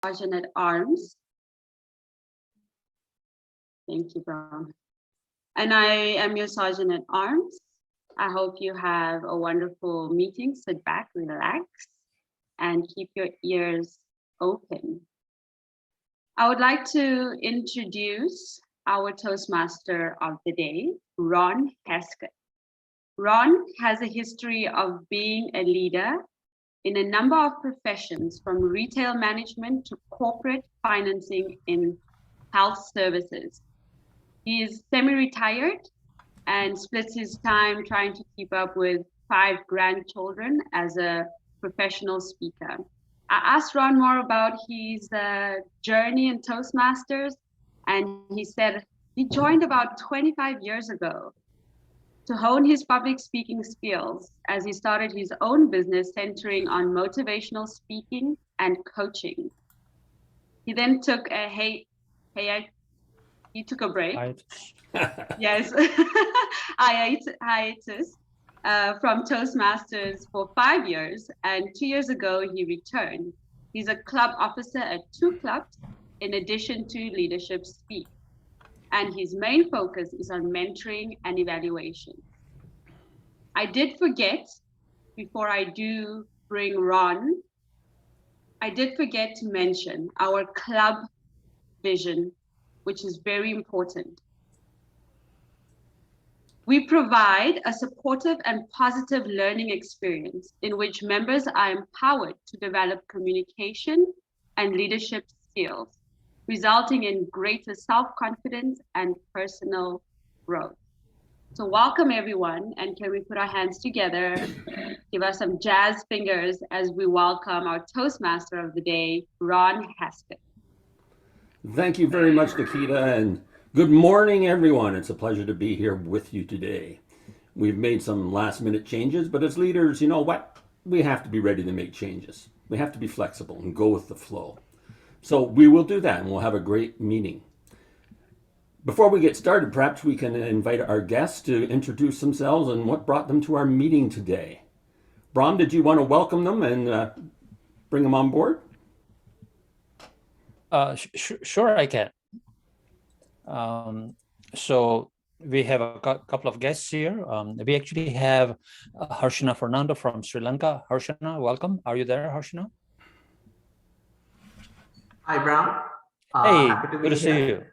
Sergeant at Arms. Thank you, Brown. And I am your Sergeant at Arms. I hope you have a wonderful meeting. Sit back, relax, and keep your ears open. I would like to introduce our Toastmaster of the day, Ron Heskett. Ron has a history of being a leader in a number of professions, from retail management to corporate financing in health services. He is semi-retired and splits his time trying to keep up with 5 grandchildren as a professional speaker. I asked Ron more about his journey in Toastmasters, and he said he joined about 25 years ago to hone his public speaking skills as he started his own business centering on motivational speaking and coaching. He then took a he took a break. Yes, hiatus from Toastmasters for 5 years, and 2 years ago he returned. He's a club officer at 2 clubs in addition to Leadership Speak, and his main focus is on mentoring and evaluation. I did forget, before I do bring Ron, I did forget to mention our club vision, which is very important. We provide a supportive and positive learning experience in which members are empowered to develop communication and leadership skills, resulting in greater self-confidence and personal growth. So welcome everyone, and can we put our hands together, give us some jazz fingers as we welcome our Toastmaster of the day, Ron Heskett. Thank you very much, Nikita, and good morning, everyone. It's a pleasure to be here with you today. We've made some last-minute changes, but as leaders, you know what? We have to be ready to make changes. We have to be flexible and go with the flow. So we will do that, and we'll have a great meeting. Before we get started, perhaps we can invite our guests to introduce themselves and what brought them to our meeting today. Brahm, did you want to welcome them and bring them on board? Sure, I can. So we have a couple of guests here. We actually have Harshana Fernando from Sri Lanka. Harshana, welcome. Are you there, Harshana? Hi, Brahm. Hey, happy to good to see you.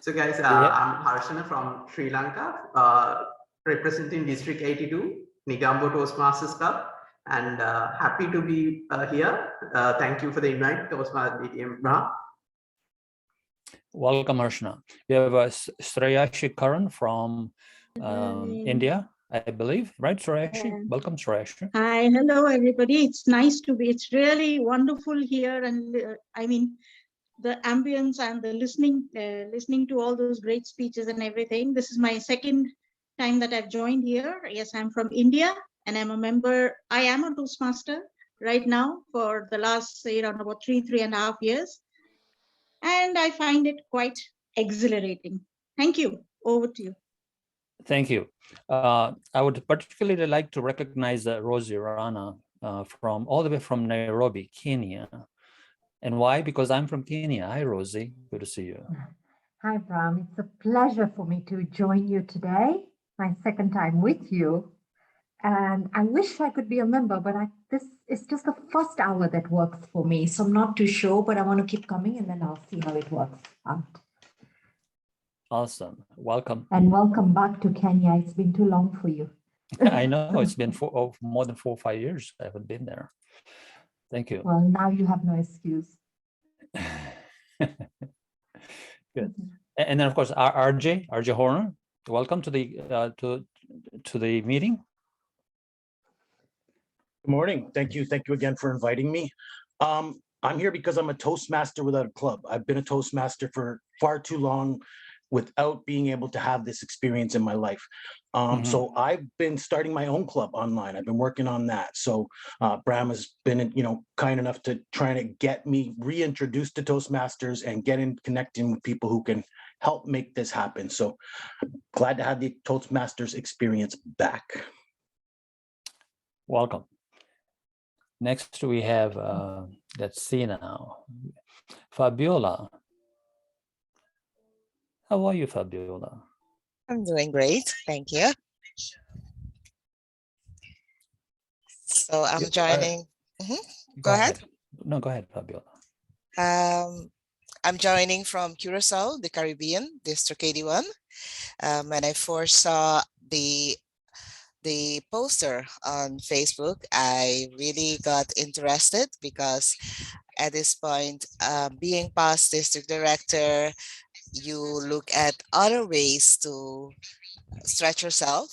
So guys, I'm Harshana from Sri Lanka, representing District 82, Negombo Toastmasters Club, and happy to be here. Thank you for the invite, Toastmasters DTM, Brahm. Welcome, Harshana. We have Srayashi Karan from India, I believe, right, Srayashi? Welcome, Srayashi. Hi, hello, everybody. It's nice to be, it's really wonderful here. And I mean, the ambience and the listening to all those great speeches and everything. This is my second time that I've joined here. Yes, I'm from India and I'm a member. I am a Toastmaster right now for the last, say, around about 3.5 years. And I find it quite exhilarating. Thank you. Over to you. Thank you. I would particularly like to recognize Rosie Rana from all the way from Nairobi, Kenya. And why? Because I'm from Kenya. Hi, Rosie. Good to see you. Hi, Brahm. It's a pleasure for me to join you today. My second time with you. And I wish I could be a member, but this is just the first hour that works for me. So I'm not too sure, but I want to keep coming and then I'll see how it works out. Awesome. Welcome. And welcome back to Kenya. It's been too long for you. I know it's been more than 4 or 5 years I haven't been there. Thank you. Well, now you have no excuse. Good. And then, of course, RJ Horner. Welcome to the meeting. Good morning. Thank you again for inviting me. I'm here because I'm a Toastmaster without a club. I've been a Toastmaster for far too long without being able to have this experience in my life. So I've been starting my own club online. I've been working on that. So Brahm has been, kind enough to trying to get me reintroduced to Toastmasters and connecting with people who can help make this happen. So glad to have the Toastmasters experience back. Welcome. Next, we have, let's see now, Fabiola. How are you, Fabiola? I'm doing great, thank you. So I'm joining. Go ahead. No, go ahead, Fabiola. I'm joining from Curacao, the Caribbean, District 81. When I first saw the poster on Facebook, I really got interested because at this point, being past district director, you look at other ways to stretch yourself.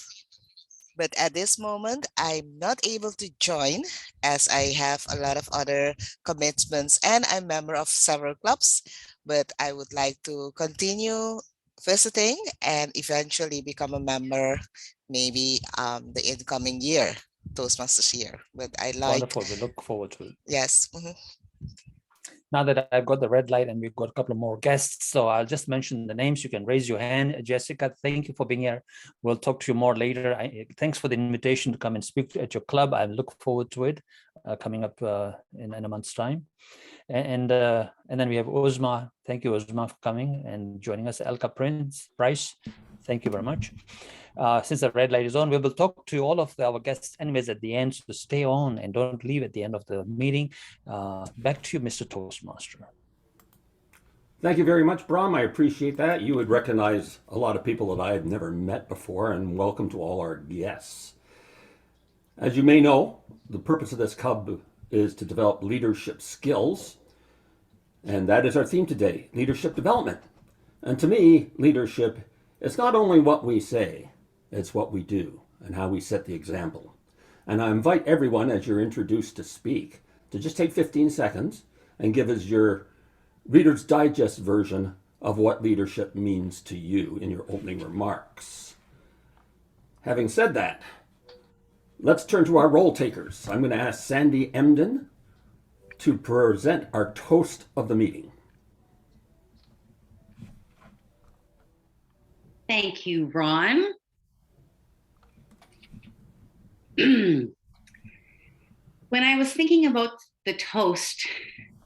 But at this moment, I'm not able to join as I have a lot of other commitments and I'm a member of several clubs, but I would like to continue visiting and eventually become a member maybe the incoming year, Toastmasters year. But I like— Wonderful, we look forward to it. Yes. Now that I've got the red light and we've got a couple of more guests, so I'll just mention the names. You can raise your hand. Jessica, thank you for being here. We'll talk to you more later. Thanks for the invitation to come and speak at your club. I look forward to it coming up in a month's time. And then we have Uzma. Thank you, Uzma, for coming and joining us. Elka Price, thank you very much. Since the red light is on, we will talk to all of our guests anyways at the end, so stay on and don't leave at the end of the meeting. Back to you, Mr. Toastmaster. Thank you very much, Brahm. I appreciate that. You would recognize a lot of people that I have never met before, and welcome to all our guests. As you may know, the purpose of this club is to develop leadership skills, and that is our theme today, leadership development. And to me, leadership is not only what we say, it's what we do and how we set the example. And I invite everyone, as you're introduced to speak, to just take 15 seconds and give us your Reader's Digest version of what leadership means to you in your opening remarks. Having said that, let's turn to our roll takers. I'm going to ask Sandy Emden to present our toast of the meeting. Thank you, Ron. When I was thinking about the toast,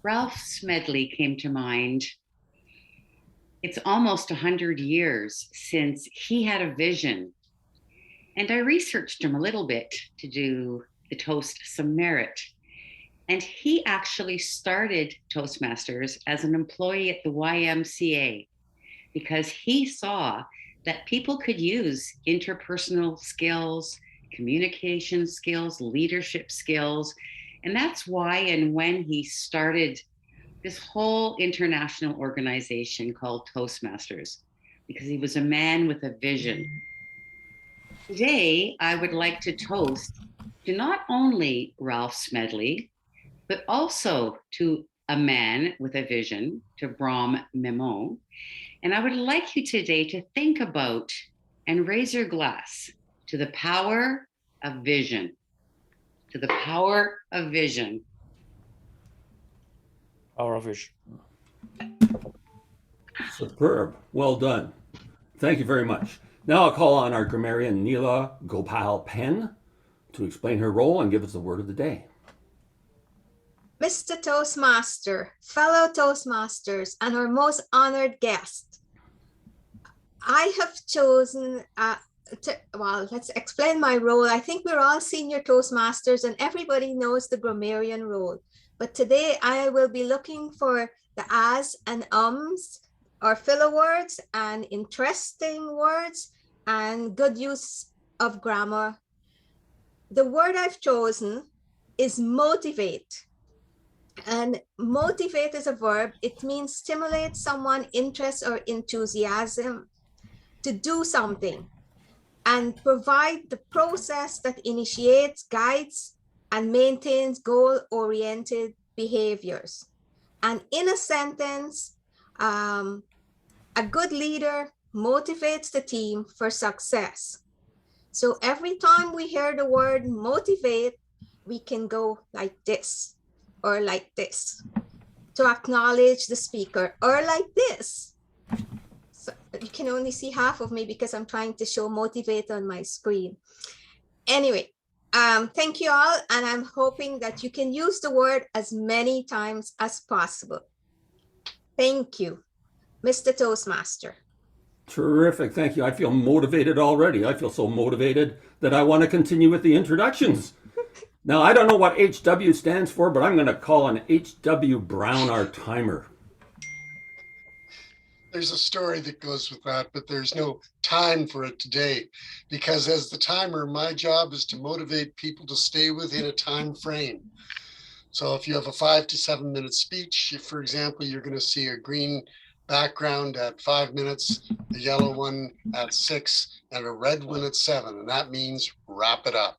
Ralph Smedley came to mind. It's almost 100 years since he had a vision. And I researched him a little bit to do the toast some merit. And he actually started Toastmasters as an employee at the YMCA because he saw that people could use interpersonal skills, communication skills, leadership skills. And that's why and when he started this whole international organization called Toastmasters, because he was a man with a vision. Today, I would like to toast to not only Ralph Smedley, but also to a man with a vision, to Brahm Memon. And I would like you today to think about and raise your glass to the power of vision, to the power of vision. Power of vision. Superb. Well done. Thank you very much. Now I'll call on our grammarian Neela Gopal Penn to explain her role and give us the word of the day. Mr. Toastmaster, fellow Toastmasters, and our most honored guest, I have chosen, let's explain my role. I think we're all senior Toastmasters and everybody knows the grammarian role. But today I will be looking for the as and ums or filler words and interesting words and good use of grammar. The word I've chosen is motivate. And motivate is a verb. It means stimulate someone's interest or enthusiasm to do something and provide the process that initiates, guides, and maintains goal-oriented behaviors. And in a sentence, a good leader motivates the team for success. So every time we hear the word motivate, we can go like this or like this to acknowledge the speaker, or like this. So you can only see half of me because I'm trying to show motivate on my screen. Anyway, Thank you all, and I'm hoping that you can use the word as many times as possible. Thank you, Mr. Toastmaster. Terrific. Thank you. I feel motivated already. I feel so motivated that I want to continue with the introductions. Now, I don't know what HW stands for, but I'm going to call on HW Brown our timer. There's a story that goes with that, but there's no time for it today, because as the timer, my job is to motivate people to stay within a time frame. So if you have a 5 to 7 minute speech, if, for example, you're going to see a green background at 5 minutes, a yellow one at 6, and a red one at 7, and that means wrap it up.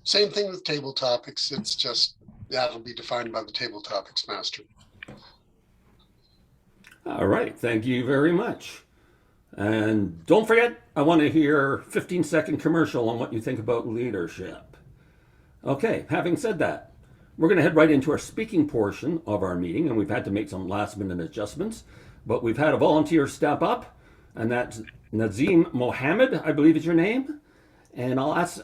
Same thing with table topics. It's just that'll be defined by the table topics master. All right. Thank you very much. And don't forget, I want to hear 15-second commercial on what you think about leadership. Okay. Having said that, we're going to head right into our speaking portion of our meeting, and we've had to make some last-minute adjustments, but we've had a volunteer step up, and that's Nazim Mohammed, I believe is your name. And I'll ask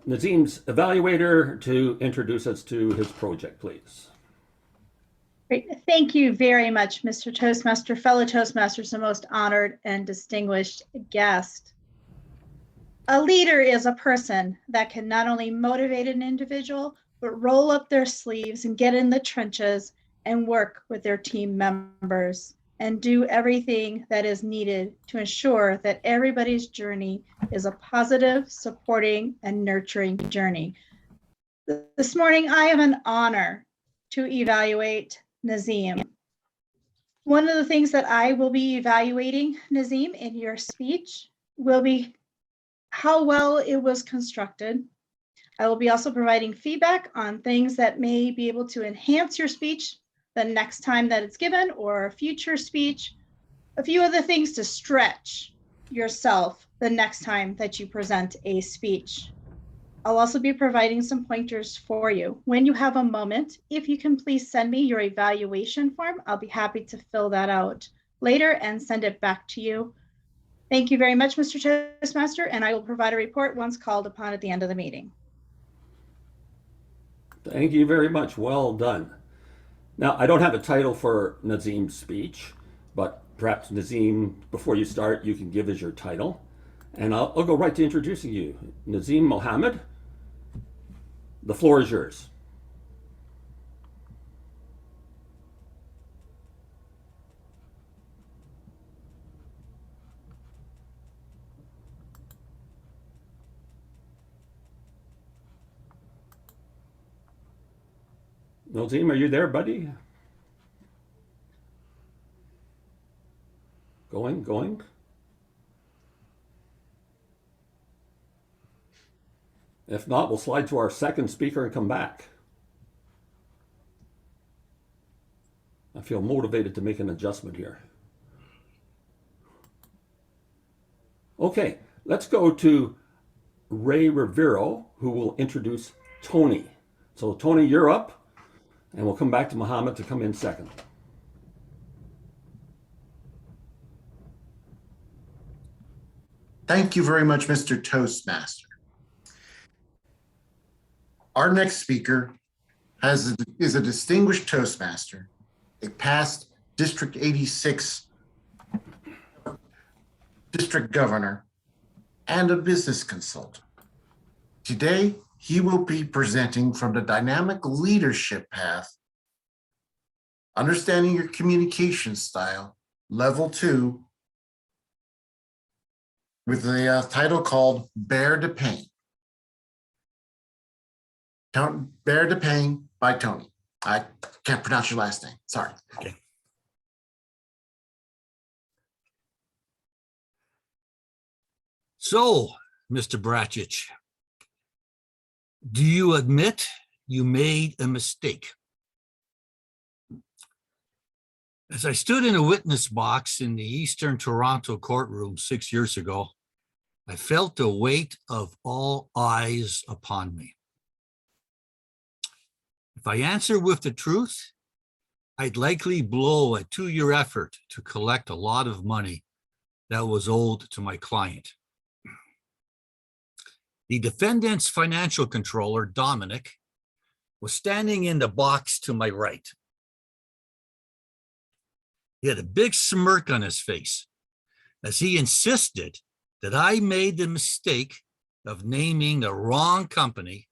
Nazim's evaluator to introduce us to his project, please. Great. Thank you very much, Mr. Toastmaster, fellow Toastmasters, and most honored and distinguished guest. A leader is a person that can not only motivate an individual, but roll up their sleeves and get in the trenches and work with their team members and do everything that is needed to ensure that everybody's journey is a positive, supporting, and nurturing journey. This morning, I have an honor to evaluate Nazim. One of the things that I will be evaluating, Nazim, in your speech will be how well it was constructed. I will be also providing feedback on things that may be able to enhance your speech the next time that it's given or a future speech, a few other things to stretch yourself the next time that you present a speech. I'll also be providing some pointers for you. When you have a moment, if you can please send me your evaluation form, I'll be happy to fill that out later and send it back to you. Thank you very much, Mr. Toastmaster, and I will provide a report once called upon at the end of the meeting. Thank you very much. Well done. Now, I don't have a title for Nazim's speech, but perhaps Nazim, before you start, you can give us your title. And I'll go right to introducing you. Nazim Mohammed, the floor is yours. Nazim, are you there, buddy? Going. If not, we'll slide to our second speaker and come back. I feel motivated to make an adjustment here. Okay, let's go to Ray Rivero, who will introduce Tony. So Tony, you're up. And we'll come back to Mohammed to come in second. Thank you very much, Mr. Toastmaster. Our next speaker is a distinguished Toastmaster, a past District 86 district governor, and a business consultant. Today, he will be presenting from the dynamic leadership path, understanding your communication style, level 2, with a title called Bear the Pain. Bear the Pain by Tony. I can't pronounce your last name, sorry. Okay. So, Mr. Bracich, do you admit you made a mistake? As I stood in a witness box in the Eastern Toronto courtroom 6 years ago, I felt the weight of all eyes upon me. If I answer with the truth, I'd likely blow a 2-year effort to collect a lot of money that was owed to my client. The defendant's financial controller, Dominic, was standing in the box to my right. He had a big smirk on his face as he insisted that I made the mistake of naming the wrong company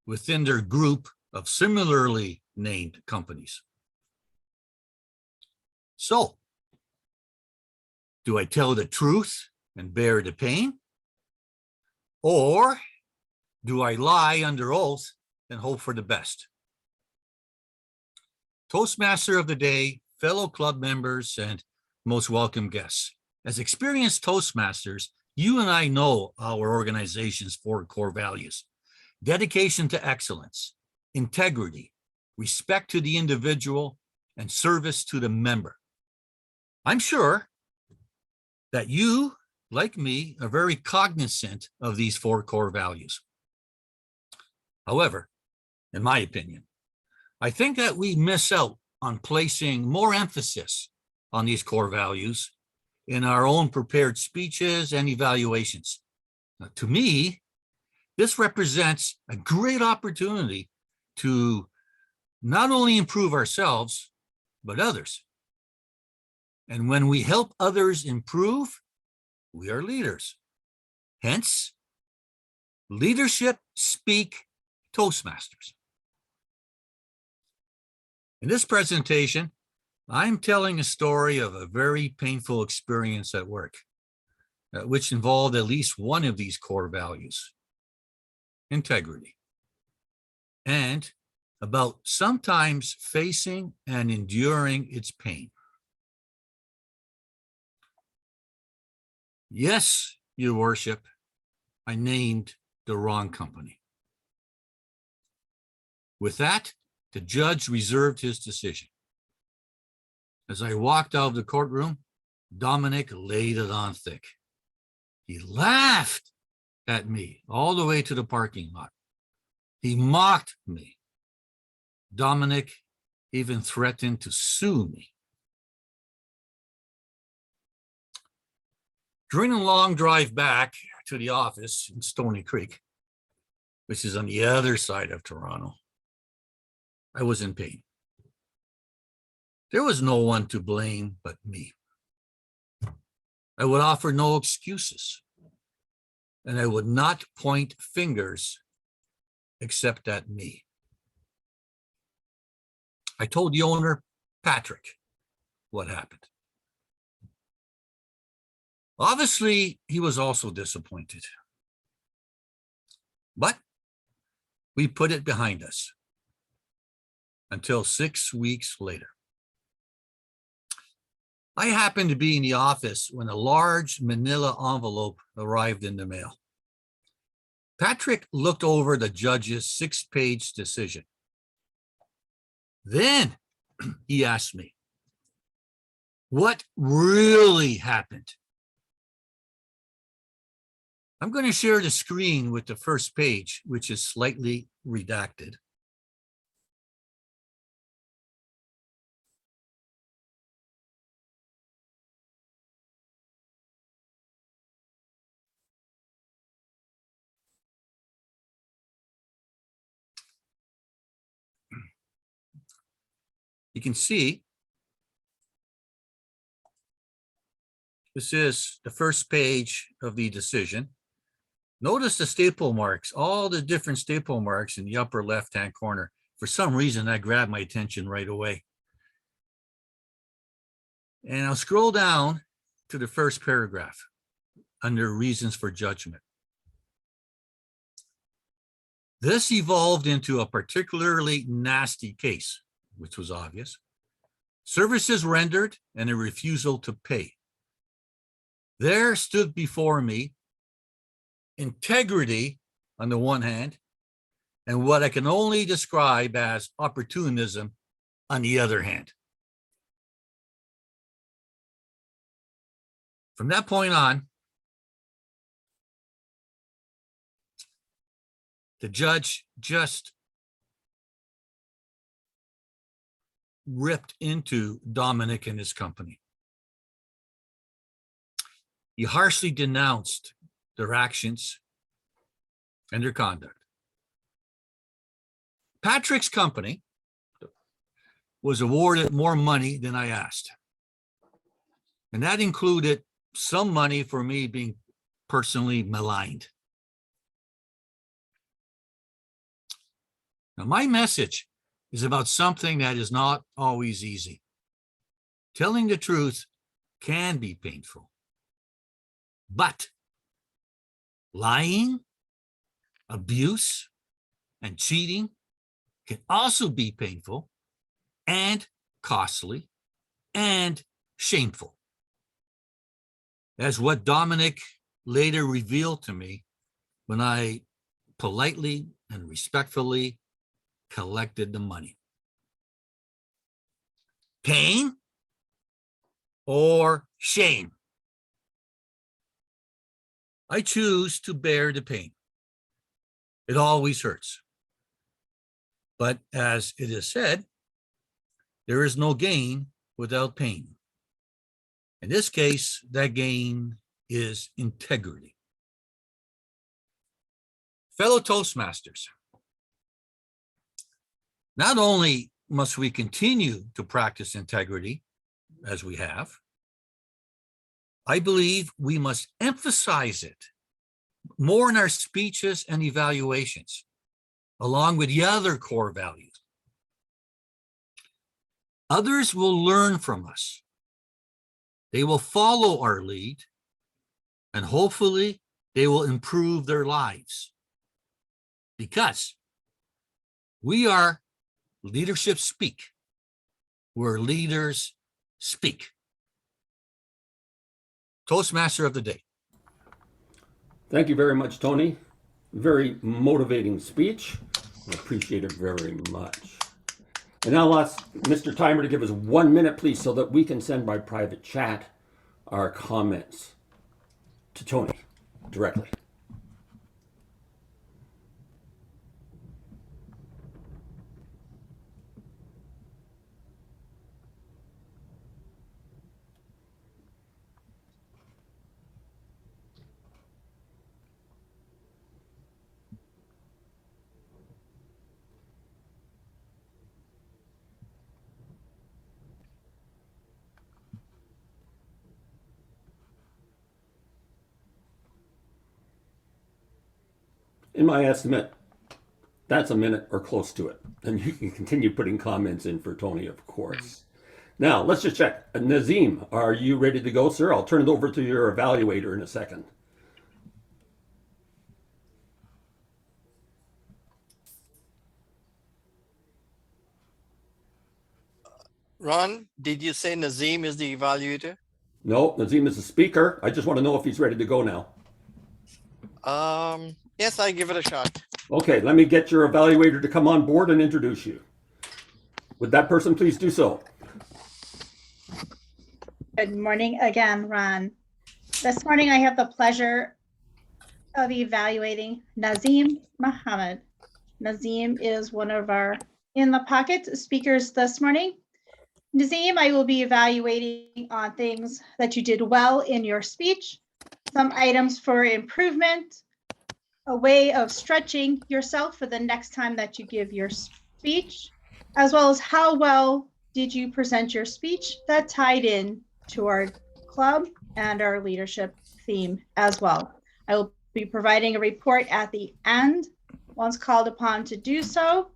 within their group of similarly named companies. So, do I tell the truth and bear the pain? Or do I lie under oath and hope for the best? Toastmaster of the day, fellow club members, and most welcome guests. As experienced Toastmasters, you and I know our organization's 4 core values: dedication to excellence, integrity, respect to the individual, and service to the member. I'm sure that you, like me, are very cognizant of these 4 core values. However, in my opinion, I think that we miss out on placing more emphasis on these core values in our own prepared speeches and evaluations. Now, to me, this represents a great opportunity to not only improve ourselves, but others. And when we help others improve, we are leaders. Hence, leadership speak Toastmasters. In this presentation, I'm telling a story of a very painful experience at work, which involved at least one of these core values: integrity, and about sometimes facing and enduring its pain. Yes, Your Worship, I named the wrong company. With that, the judge reserved his decision. As I walked out of the courtroom, Dominic laid it on thick. He laughed at me all the way to the parking lot. He mocked me. Dominic even threatened to sue me. During a long drive back to the office in Stony Creek, which is on the other side of Toronto, I was in pain. There was no one to blame but me. I would offer no excuses, and I would not point fingers except at me. I told the owner, Patrick, what happened. Obviously, he was also disappointed. But we put it behind us until 6 weeks later. I happened to be in the office when a large manila envelope arrived in the mail. Patrick looked over the judge's 6-page decision. Then he asked me, what really happened? I'm going to share the screen with the first page, which is slightly redacted. You can see this is the first page of the decision. Notice the staple marks, all the different staple marks in the upper left-hand corner. For some reason, that grabbed my attention right away. And I'll scroll down to the first paragraph under reasons for judgment. This evolved into a particularly nasty case, which was obvious. Services rendered and a refusal to pay. There stood before me integrity on the one hand, and what I can only describe as opportunism on the other hand. From that point on, the judge just ripped into Dominic and his company. He harshly denounced their actions and their conduct. Patrick's company was awarded more money than I asked. And that included some money for me being personally maligned. Now, my message is about something that is not always easy. Telling the truth can be painful, but lying, abuse, and cheating can also be painful and costly and shameful. As what Dominic later revealed to me when I politely and respectfully collected the money. Pain or shame? I choose to bear the pain. It always hurts. But as it is said, there is no gain without pain. In this case, that gain is integrity. Fellow Toastmasters, not only must we continue to practice integrity as we have, I believe we must emphasize it more in our speeches and evaluations, along with the other core values. Others will learn from us. They will follow our lead, and hopefully they will improve their lives. Because we are leadership speak, where leaders speak. Toastmaster of the day. Thank you very much, Tony. Very motivating speech. I appreciate it very much. And now I'll ask Mr. Timer to give us 1 minute, please, so that we can send by private chat our comments to Tony directly. In my estimate, that's a minute or close to it. And you can continue putting comments in for Tony, of course. Now, let's just check. Nazim, are you ready to go, sir? I'll turn it over to your evaluator in a second. Ron, did you say Nazim is the evaluator? No, Nazim is the speaker. I just want to know if he's ready to go now. Yes, I give it a shot. Okay, let me get your evaluator to come on board and introduce you. Would that person please do so? Good morning again, Ron. This morning I have the pleasure of evaluating Nazim Muhammad. Nazim is one of our In the Pocket speakers this morning. Nazim, I will be evaluating on things that you did well in your speech, some items for improvement, a way of stretching yourself for the next time that you give your speech, as well as how well did you present your speech that tied in to our club and our leadership theme as well. I will be providing a report at the end once called upon to do so.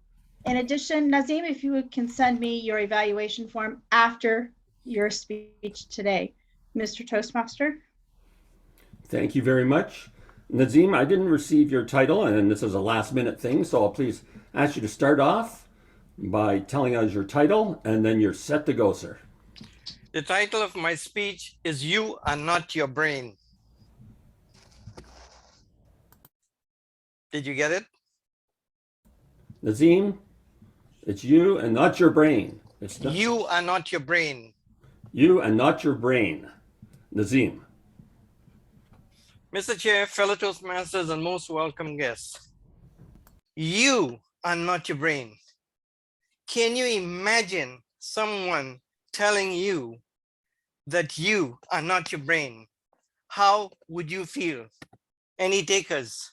In addition, Nazim, if you can send me your evaluation form after your speech today. Mr. Toastmaster. Thank you very much. Nazim, I didn't receive your title, and this is a last minute thing, so I'll please ask you to start off by telling us your title, and then you're set to go, sir. The title of my speech is You Are Not Your Brain. Did you get it? Nazim, it's you and not your brain. It's not, You are not your brain. you and not your brain. Nazim. Mr. Chair, fellow Toastmasters, and most welcome guests. You are not your brain. Can you imagine someone telling you that you are not your brain? How would you feel? Any takers?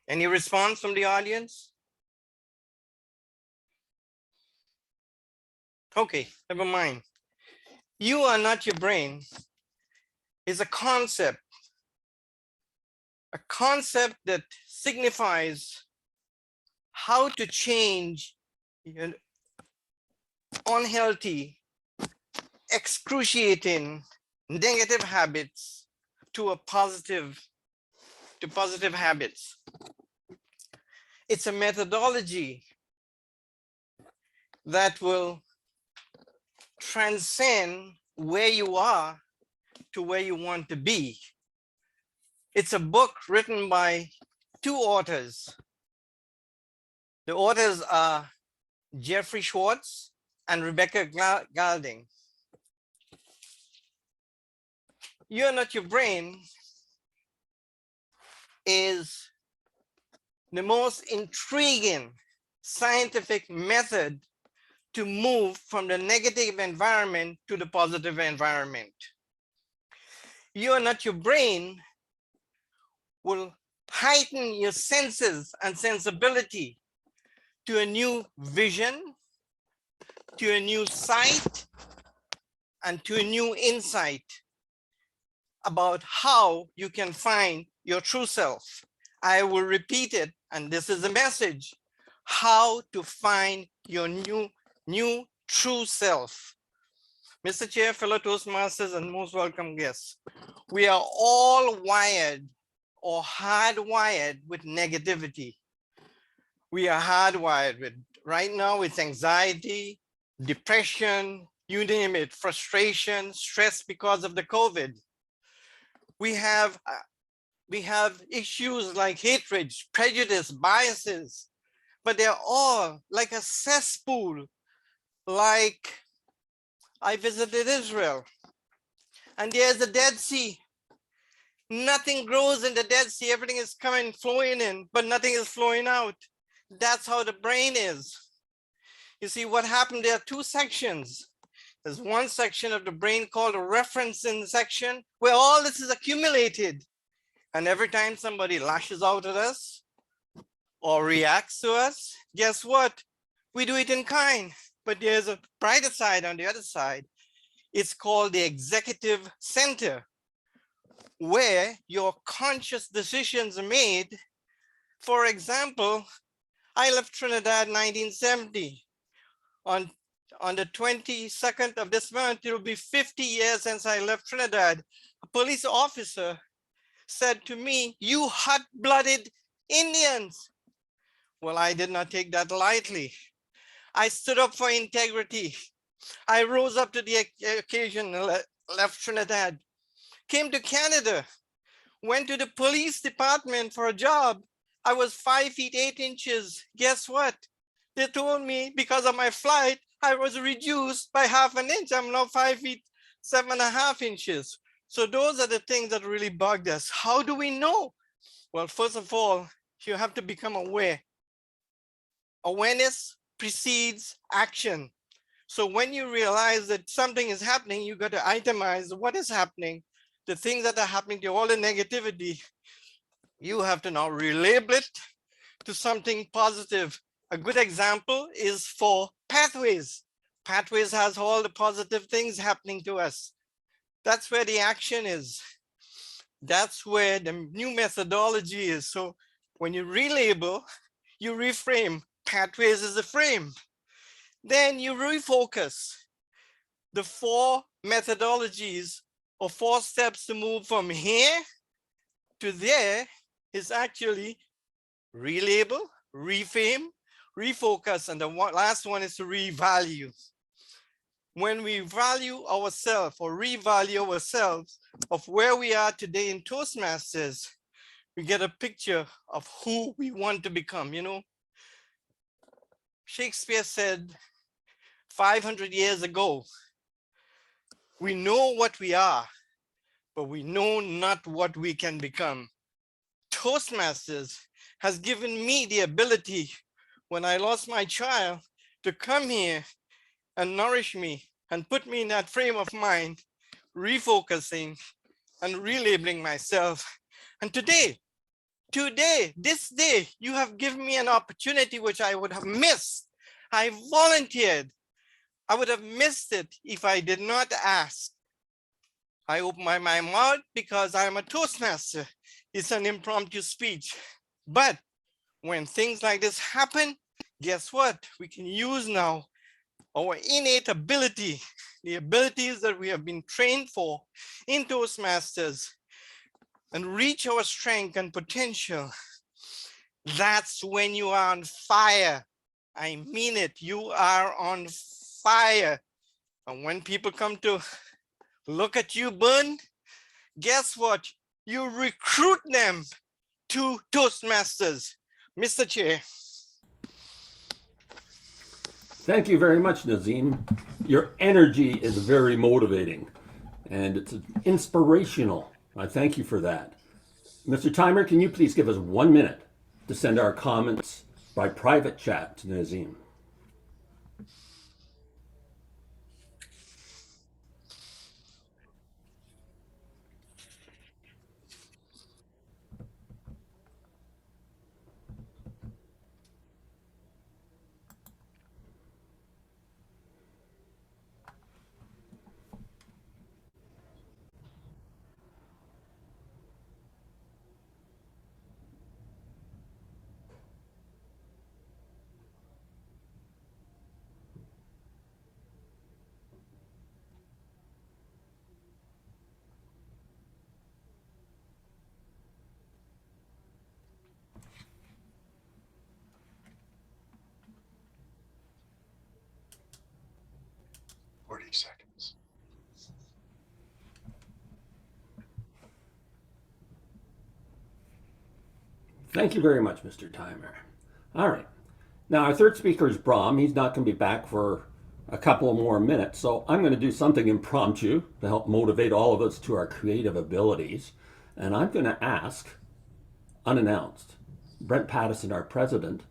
Any response from the audience? Okay, never mind. You are not your brain is a concept that signifies how to change unhealthy, excruciating, negative habits to positive habits. It's a methodology that will transcend where you are to where you want to be. It's a book written by two authors. The authors are Jeffrey Schwartz and Rebecca Galding. You're Not Your Brain is the most intriguing scientific method to move from the negative environment to the positive environment. You're Not Your Brain will heighten your senses and sensibility to a new vision, to a new sight, and to a new insight about how you can find your true self. I will repeat it, and this is the message: how to find your new true self. Mr. Chair, fellow Toastmasters, and most welcome guests, we are all wired or hardwired with negativity. We are hardwired with, right now, it's anxiety, depression, you name it, frustration, stress because of the COVID. We have issues like hatred, prejudice, biases, but they're all like a cesspool. Like, I visited Israel, and there's the Dead Sea. Nothing grows in the Dead Sea. Everything is coming, flowing in, but nothing is flowing out. That's how the brain is. You see what happened? There are two sections. There's one section of the brain called a referencing section, where all this is accumulated. And every time somebody lashes out at us or reacts to us, guess what? We do it in kind. But there's a brighter side on the other side. It's called the executive center, where your conscious decisions are made. For example, I left Trinidad in 1970. On the 22nd of this month, it will be 50 years since I left Trinidad. A police officer said to me, "You hot-blooded Indians." Well, I did not take that lightly. I stood up for integrity. I rose up to the occasion and left Trinidad, came to Canada, went to the police department for a job. I was 5 feet 8 inches. Guess what? They told me because of my flight, I was reduced by ½ an inch. I'm now 5 feet 7.5 inches. So those are the things that really bugged us. How do we know? Well, first of all, you have to become aware. Awareness precedes action. So when you realize that something is happening, you got to itemize what is happening, the things that are happening to all the negativity. You have to now relabel it to something positive. A good example is for Pathways. Pathways has all the positive things happening to us. That's where the action is. That's where the new methodology is. So when you relabel, you reframe. Pathways is the frame. Then you refocus. The 4 methodologies or 4 steps to move from here to there is actually relabel, reframe, refocus, and the last one is to revalue. When we value ourselves or revalue ourselves of where we are today in Toastmasters, we get a picture of who we want to become. You know, Shakespeare said 500 years ago, we know what we are, but we know not what we can become. Toastmasters has given me the ability, when I lost my child, to come here and nourish me and put me in that frame of mind, refocusing and relabeling myself. And today today, this day, you have given me an opportunity which I would have missed. I volunteered. I would have missed it if I did not ask. I open my mouth because I'm a Toastmaster. It's an impromptu speech. But when things like this happen, guess what? We can use now our innate ability, the abilities that we have been trained for in Toastmasters, and reach our strength and potential. That's when you are on fire. I mean it, you are on fire. And when people come to look at you burn, guess what? You recruit them to Toastmasters. Mr. Chair. Thank you very much, Nazim. Your energy is very motivating and it's inspirational. I thank you for that. Mr. Timer, can you please give us 1 minute to send our comments by private chat to Nazim? Seconds. Thank you very much, Mr. Timer. All right. Now, our third speaker is Brahm. He's not going to be back for a couple of more minutes, so I'm going to do something impromptu to help motivate all of us to our creative abilities. And I'm going to ask, unannounced, Brent Pattison, our president,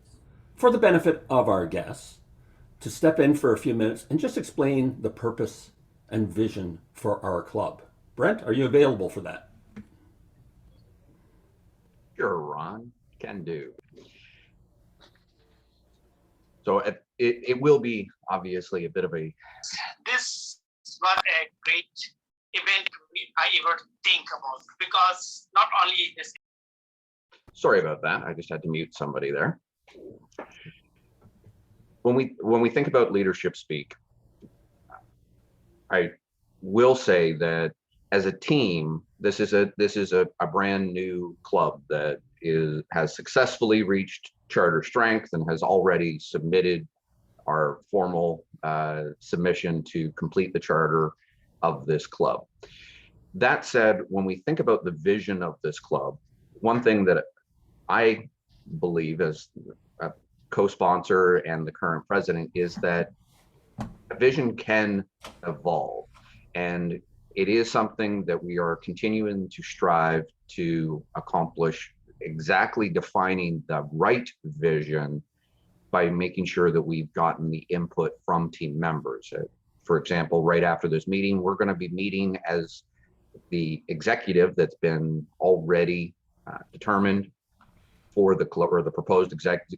for the benefit of our guests, to step in for a few minutes and just explain the purpose and vision for our club. Brent, are you available for that? Sure, Ron, can do. So it will be obviously a bit of a... This was a great event I ever think about, because not only this... Sorry about that, I just had to mute somebody there. When we think about leadership speak, I will say that as a team, this is a brand new club that has successfully reached charter strength and has already submitted our formal submission to complete the charter of this club. That said, when we think about the vision of this club, one thing that I believe as a co-sponsor and the current president is that a vision can evolve, and it is something that we are continuing to strive to accomplish, exactly defining the right vision by making sure that we've gotten the input from team members. For example, right after this meeting, we're going to be meeting as the executive that's been already determined for the club, or the proposed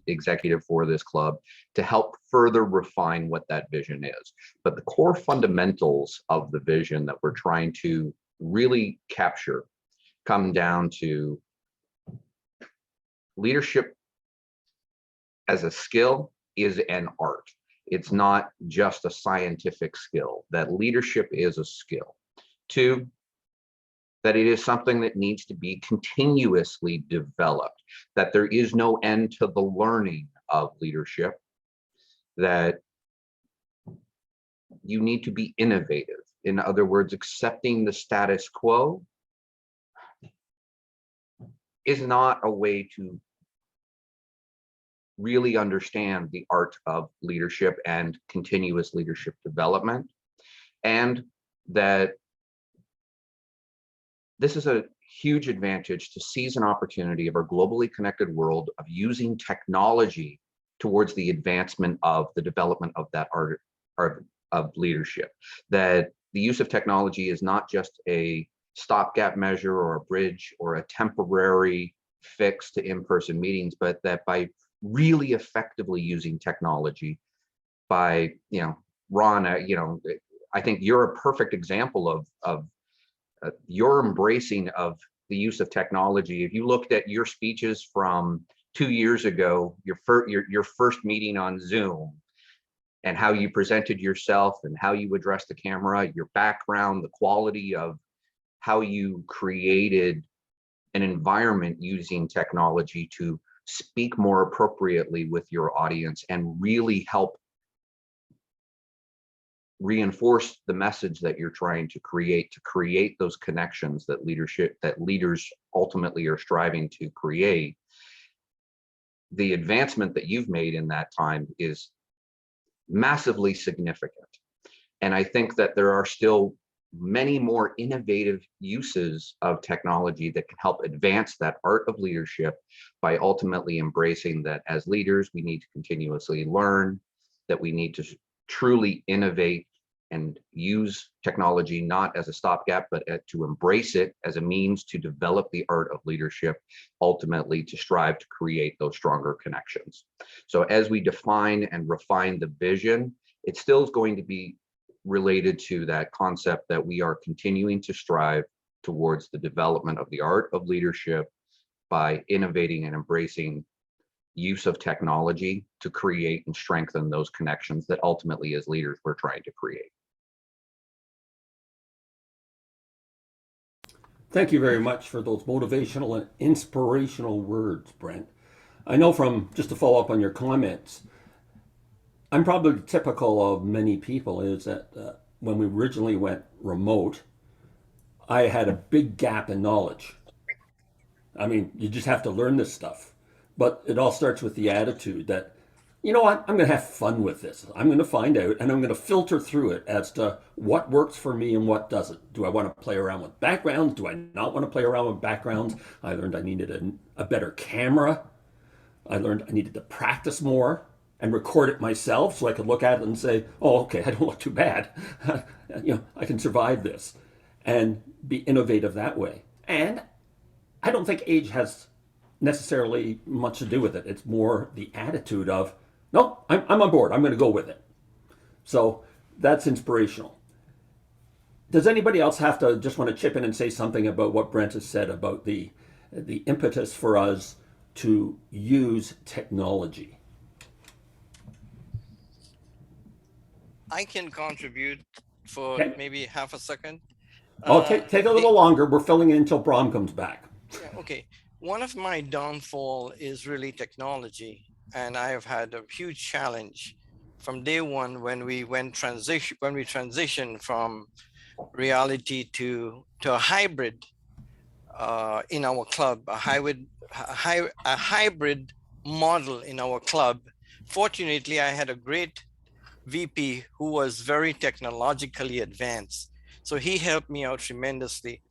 executive for this club, to help further refine what that vision is. But the core fundamentals of the vision that we're trying to really capture come down to leadership as a skill is an art. It's not just a scientific skill. That leadership is a skill. 2, that it is something that needs to be continuously developed, that there is no end to the learning of leadership, that you need to be innovative. In other words, accepting the status quo is not a way to really understand the art of leadership and continuous leadership development, and that this is a huge advantage to seize an opportunity of our globally connected world of using technology towards the advancement of the development of that art of leadership. That the use of technology is not just a stopgap measure or a bridge or a temporary fix to in-person meetings, but that by really effectively using technology, by, Ron, I think you're a perfect example of your embracing of the use of technology. If you looked at your speeches from 2 years ago, your first meeting on Zoom, and how you presented yourself and how you addressed the camera, your background, the quality of how you created an environment using technology to speak more appropriately with your audience and really help reinforce the message that you're trying to create those connections that leaders ultimately are striving to create. The advancement that you've made in that time is massively significant. And I think that there are still many more innovative uses of technology that can help advance that art of leadership by ultimately embracing that as leaders, we need to continuously learn, that we need to truly innovate and use technology not as a stopgap, but to embrace it as a means to develop the art of leadership, ultimately to strive to create those stronger connections. So as we define and refine the vision, it still is going to be related to that concept that we are continuing to strive towards the development of the art of leadership by innovating and embracing use of technology to create and strengthen those connections that ultimately as leaders we're trying to create. Thank you very much for those motivational and inspirational words, Brent. I know from, just to follow up on your comments, I'm probably typical of many people, is that when we originally went remote, I had a big gap in knowledge. I mean, you just have to learn this stuff. But it all starts with the attitude that, you know what, I'm going to have fun with this. I'm going to find out and I'm going to filter through it as to what works for me and what doesn't. Do I want to play around with backgrounds? Do I not want to play around with backgrounds? I learned I needed a better camera. I learned I needed to practice more and record it myself so I could look at it and say, oh, okay, I don't look too bad. I can survive this, and be innovative that way. And I don't think age has necessarily much to do with it. It's more the attitude of, no, I'm on board. I'm going to go with it. So that's inspirational. Does anybody else just want to chip in and say something about what Brent has said about the impetus for us to use technology? I can contribute for Okay. maybe half a second. Take a little longer. We're filling in until Brom comes back. Yeah, okay. One of my downfall is really technology, and I have had a huge challenge from day one when we transitioned from reality to a hybrid in our club, a hybrid model in our club. Fortunately, I had a great VP who was very technologically advanced, so he helped me out tremendously.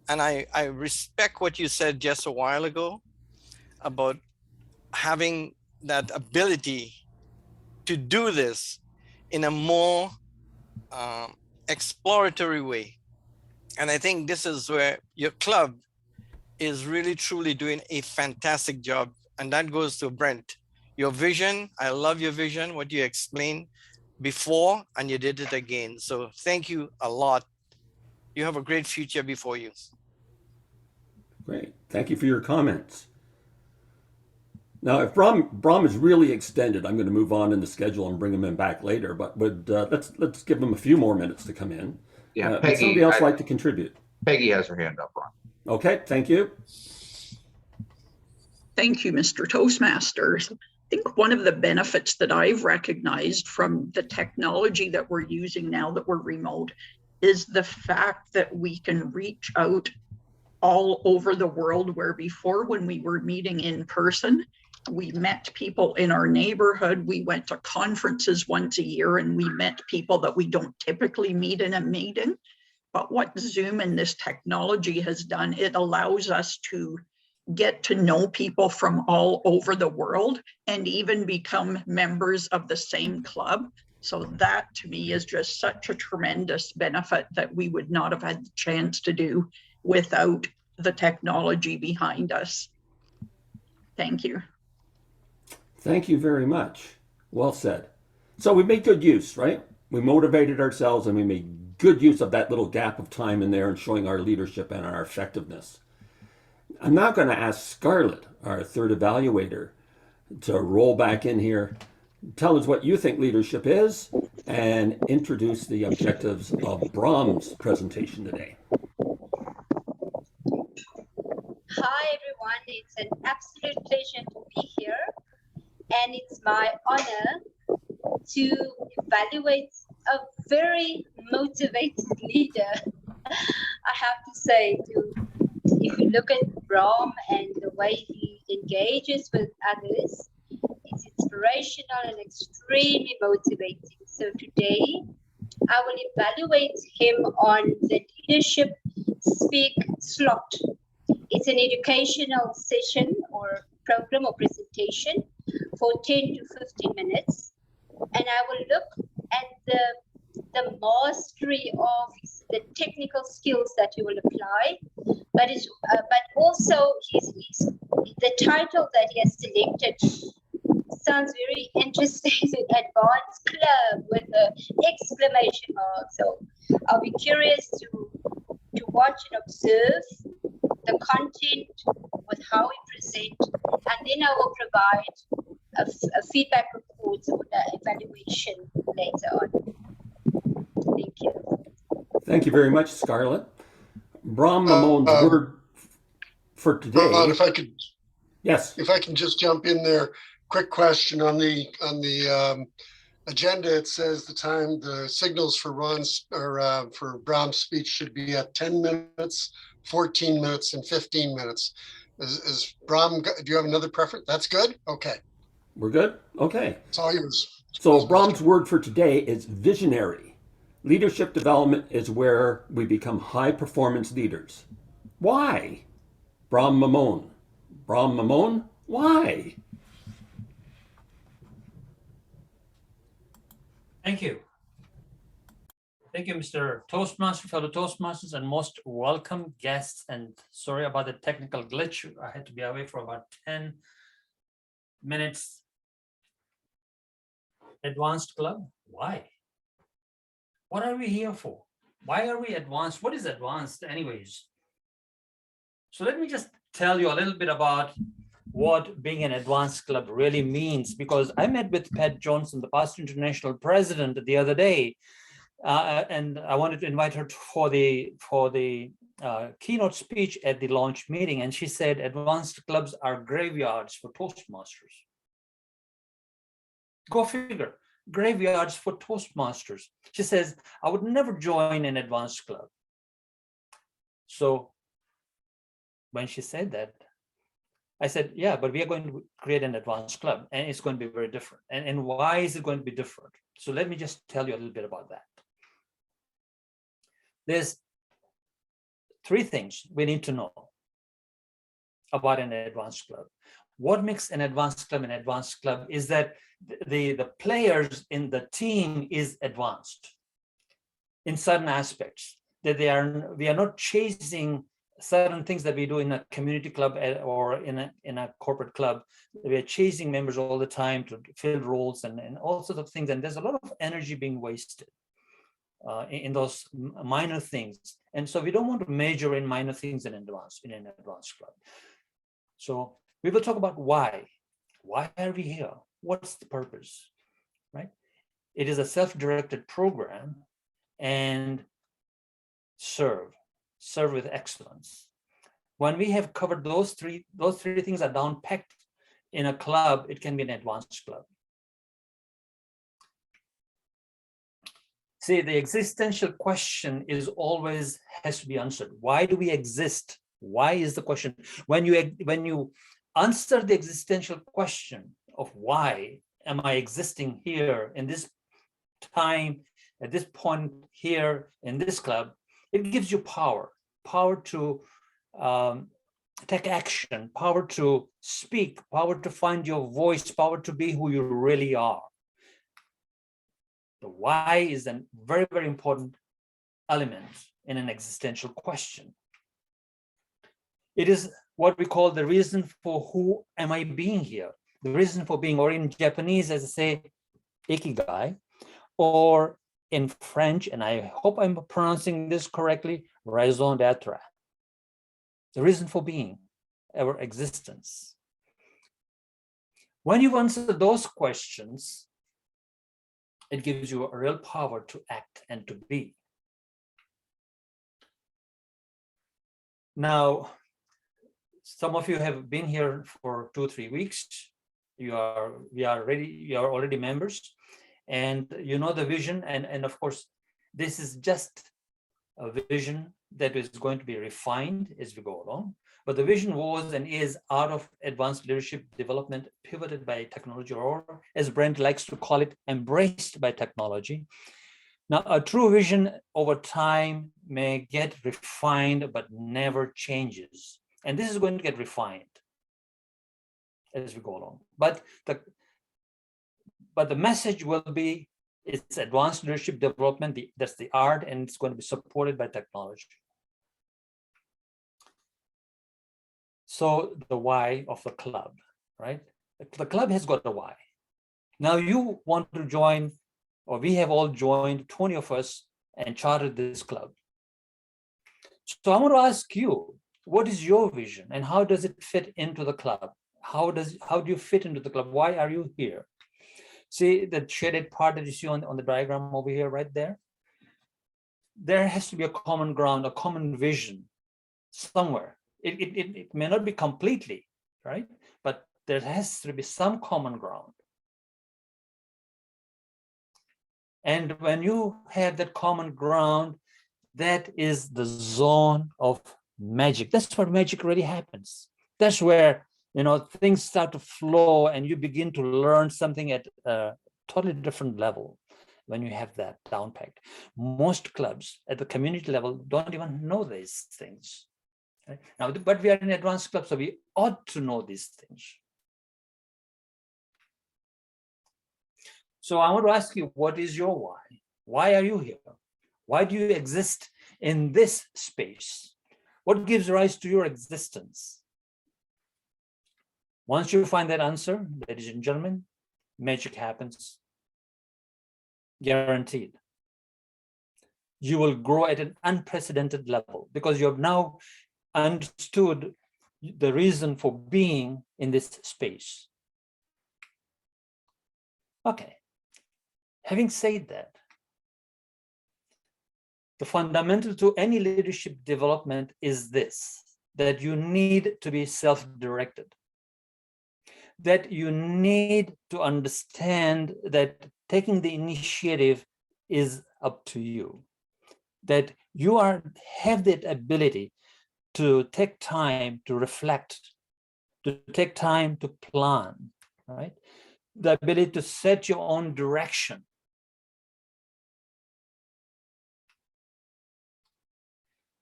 And I respect what you said just a while ago about having that ability to do this in a more exploratory way. And I think this is where your club is really truly doing a fantastic job. And that goes to Brent. Your vision, I love your vision, what you explained before, and you did it again. So thank you a lot. You have a great future before you. Great. Thank you for your comments. Now, if Brom is really extended, I'm going to move on in the schedule and bring him in back later. But let's give him a few more minutes to come in. Yeah, would Peggy, somebody else like to contribute? Peggy has her hand up, Ron. Okay, thank you. Thank you, Mr. Toastmasters. I think one of the benefits that I've recognized from the technology that we're using now that we're remote is the fact that we can reach out all over the world, where before, when we were meeting in person, we met people in our neighborhood. We went to conferences once a year and we met people that we don't typically meet in a meeting. But what Zoom and this technology has done, it allows us to get to know people from all over the world and even become members of the same club. So that to me is just such a tremendous benefit that we would not have had the chance to do without the technology behind us. Thank you. Thank you very much. Well said. So we made good use, right? We motivated ourselves and we made good use of that little gap of time in there and showing our leadership and our effectiveness. I'm now going to ask Scarlett, our third evaluator, to roll back in here, tell us what you think leadership is, and introduce the objectives of Bram's presentation today. Hi, everyone. It's an absolute pleasure to be here. And it's my honor to evaluate a very motivated leader. I have to say, if you look at Bram and the way he engages with others, it's inspirational and extremely motivating. So today, I will evaluate him on the Leadership Speak slot. It's an educational session or program or presentation for 10 to 15 minutes. And I will look at the mastery of the technical skills that he will apply, but also the title that he has selected sounds very interesting. Advanced Club with an exclamation mark. So I'll be curious to watch and observe the content with how we present, and then I will provide a feedback report or the evaluation later on. Thank you. Thank you very much, Scarlett. Bram Mamone's word for today. Ron, if I could, yes, if I can just jump in there. Quick question on the agenda. It says the signals for for Bram's speech should be at 10 minutes, 14 minutes, and 15 minutes. Is Bram? Do you have another preference? That's good. Okay. We're good. Okay. It's all yours. So Bram's word for today is visionary. Leadership development is where we become high performance leaders. Why? Bram Mamone. Bram Mamone, why? Thank you. Thank you, Mr. Toastmaster, fellow Toastmasters, and most welcome guests. And sorry about the technical glitch. I had to be away for about 10 minutes. Advanced Club, why? What are we here for? Why are we advanced? What is advanced anyways? So let me just tell you a little bit about what being an advanced club really means, because I met with Pat Johnson, the past international president, the other day, and I wanted to invite her for the keynote speech at the launch meeting, and she said advanced clubs are graveyards for Toastmasters. Go figure, graveyards for Toastmasters. She says, I would never join an advanced club. So when she said that, I said, yeah, but we are going to create an advanced club and it's going to be very different. And why is it going to be different? So let me just tell you a little bit about that. There's 3 things we need to know about an advanced club. What makes an advanced club is that the players in the team is advanced in certain aspects, that we are not chasing certain things that we do in a community club or in a corporate club. We are chasing members all the time to fill roles and all sorts of things. And there's a lot of energy being wasted in those minor things. And so we don't want to major in minor things in an advanced club. So we will talk about why. Why are we here? What's the purpose, right? It is a self-directed program, and serve with excellence. When we have covered those three things are down packed in a club, it can be an advanced club. See, the existential question has to be answered. Why do we exist? Why is the question? When you answer the existential question of why am I existing here in this time, at this point here in this club, it gives you power to take action, power to speak, power to find your voice, power to be who you really are. The why is a very, very important element in an existential question. It is what we call the reason for who am I being here, the reason for being, or in Japanese, as I say, ikigai, or in French, and I hope I'm pronouncing this correctly, raison d'être, the reason for being, our existence. When you answer those questions, it gives you a real power to act and to be. Now, some of you have been here for 2-3 weeks. We are already members, and you know the vision, and of course, this is just a vision that is going to be refined as we go along. But the vision was and is out of advanced leadership development, pivoted by technology, or as Brent likes to call it, embraced by technology. Now, a true vision over time may get refined, but never changes. And this is going to get refined as we go along. But the message will be, it's advanced leadership development, that's the art, and it's going to be supported by technology. So the why of the club, right? The club has got a why. Now you want to join, or we have all joined, 20 of us, and chartered this club. So I want to ask you, what is your vision and how does it fit into the club? How do you fit into the club? Why are you here? See the shaded part that you see on the diagram over here, right there? There has to be a common ground, a common vision somewhere. It may not be completely, right? But there has to be some common ground. And when you have that common ground, that is the zone of magic. That's where magic really happens. That's where, you know, things start to flow and you begin to learn something at a totally different level when you have that down packed. Most clubs at the community level don't even know these things. Right? Now, but we are an advanced club, so we ought to know these things. So I want to ask you, what is your why? Why are you here? Why do you exist in this space? What gives rise to your existence? Once you find that answer, ladies and gentlemen, magic happens. Guaranteed. You will grow at an unprecedented level because you have now understood the reason for being in this space. Okay. Having said that, the fundamental to any leadership development is this, that you need to be self-directed, that you need to understand that taking the initiative is up to you, that you have that ability to take time to reflect, to take time to plan, right? The ability to set your own direction.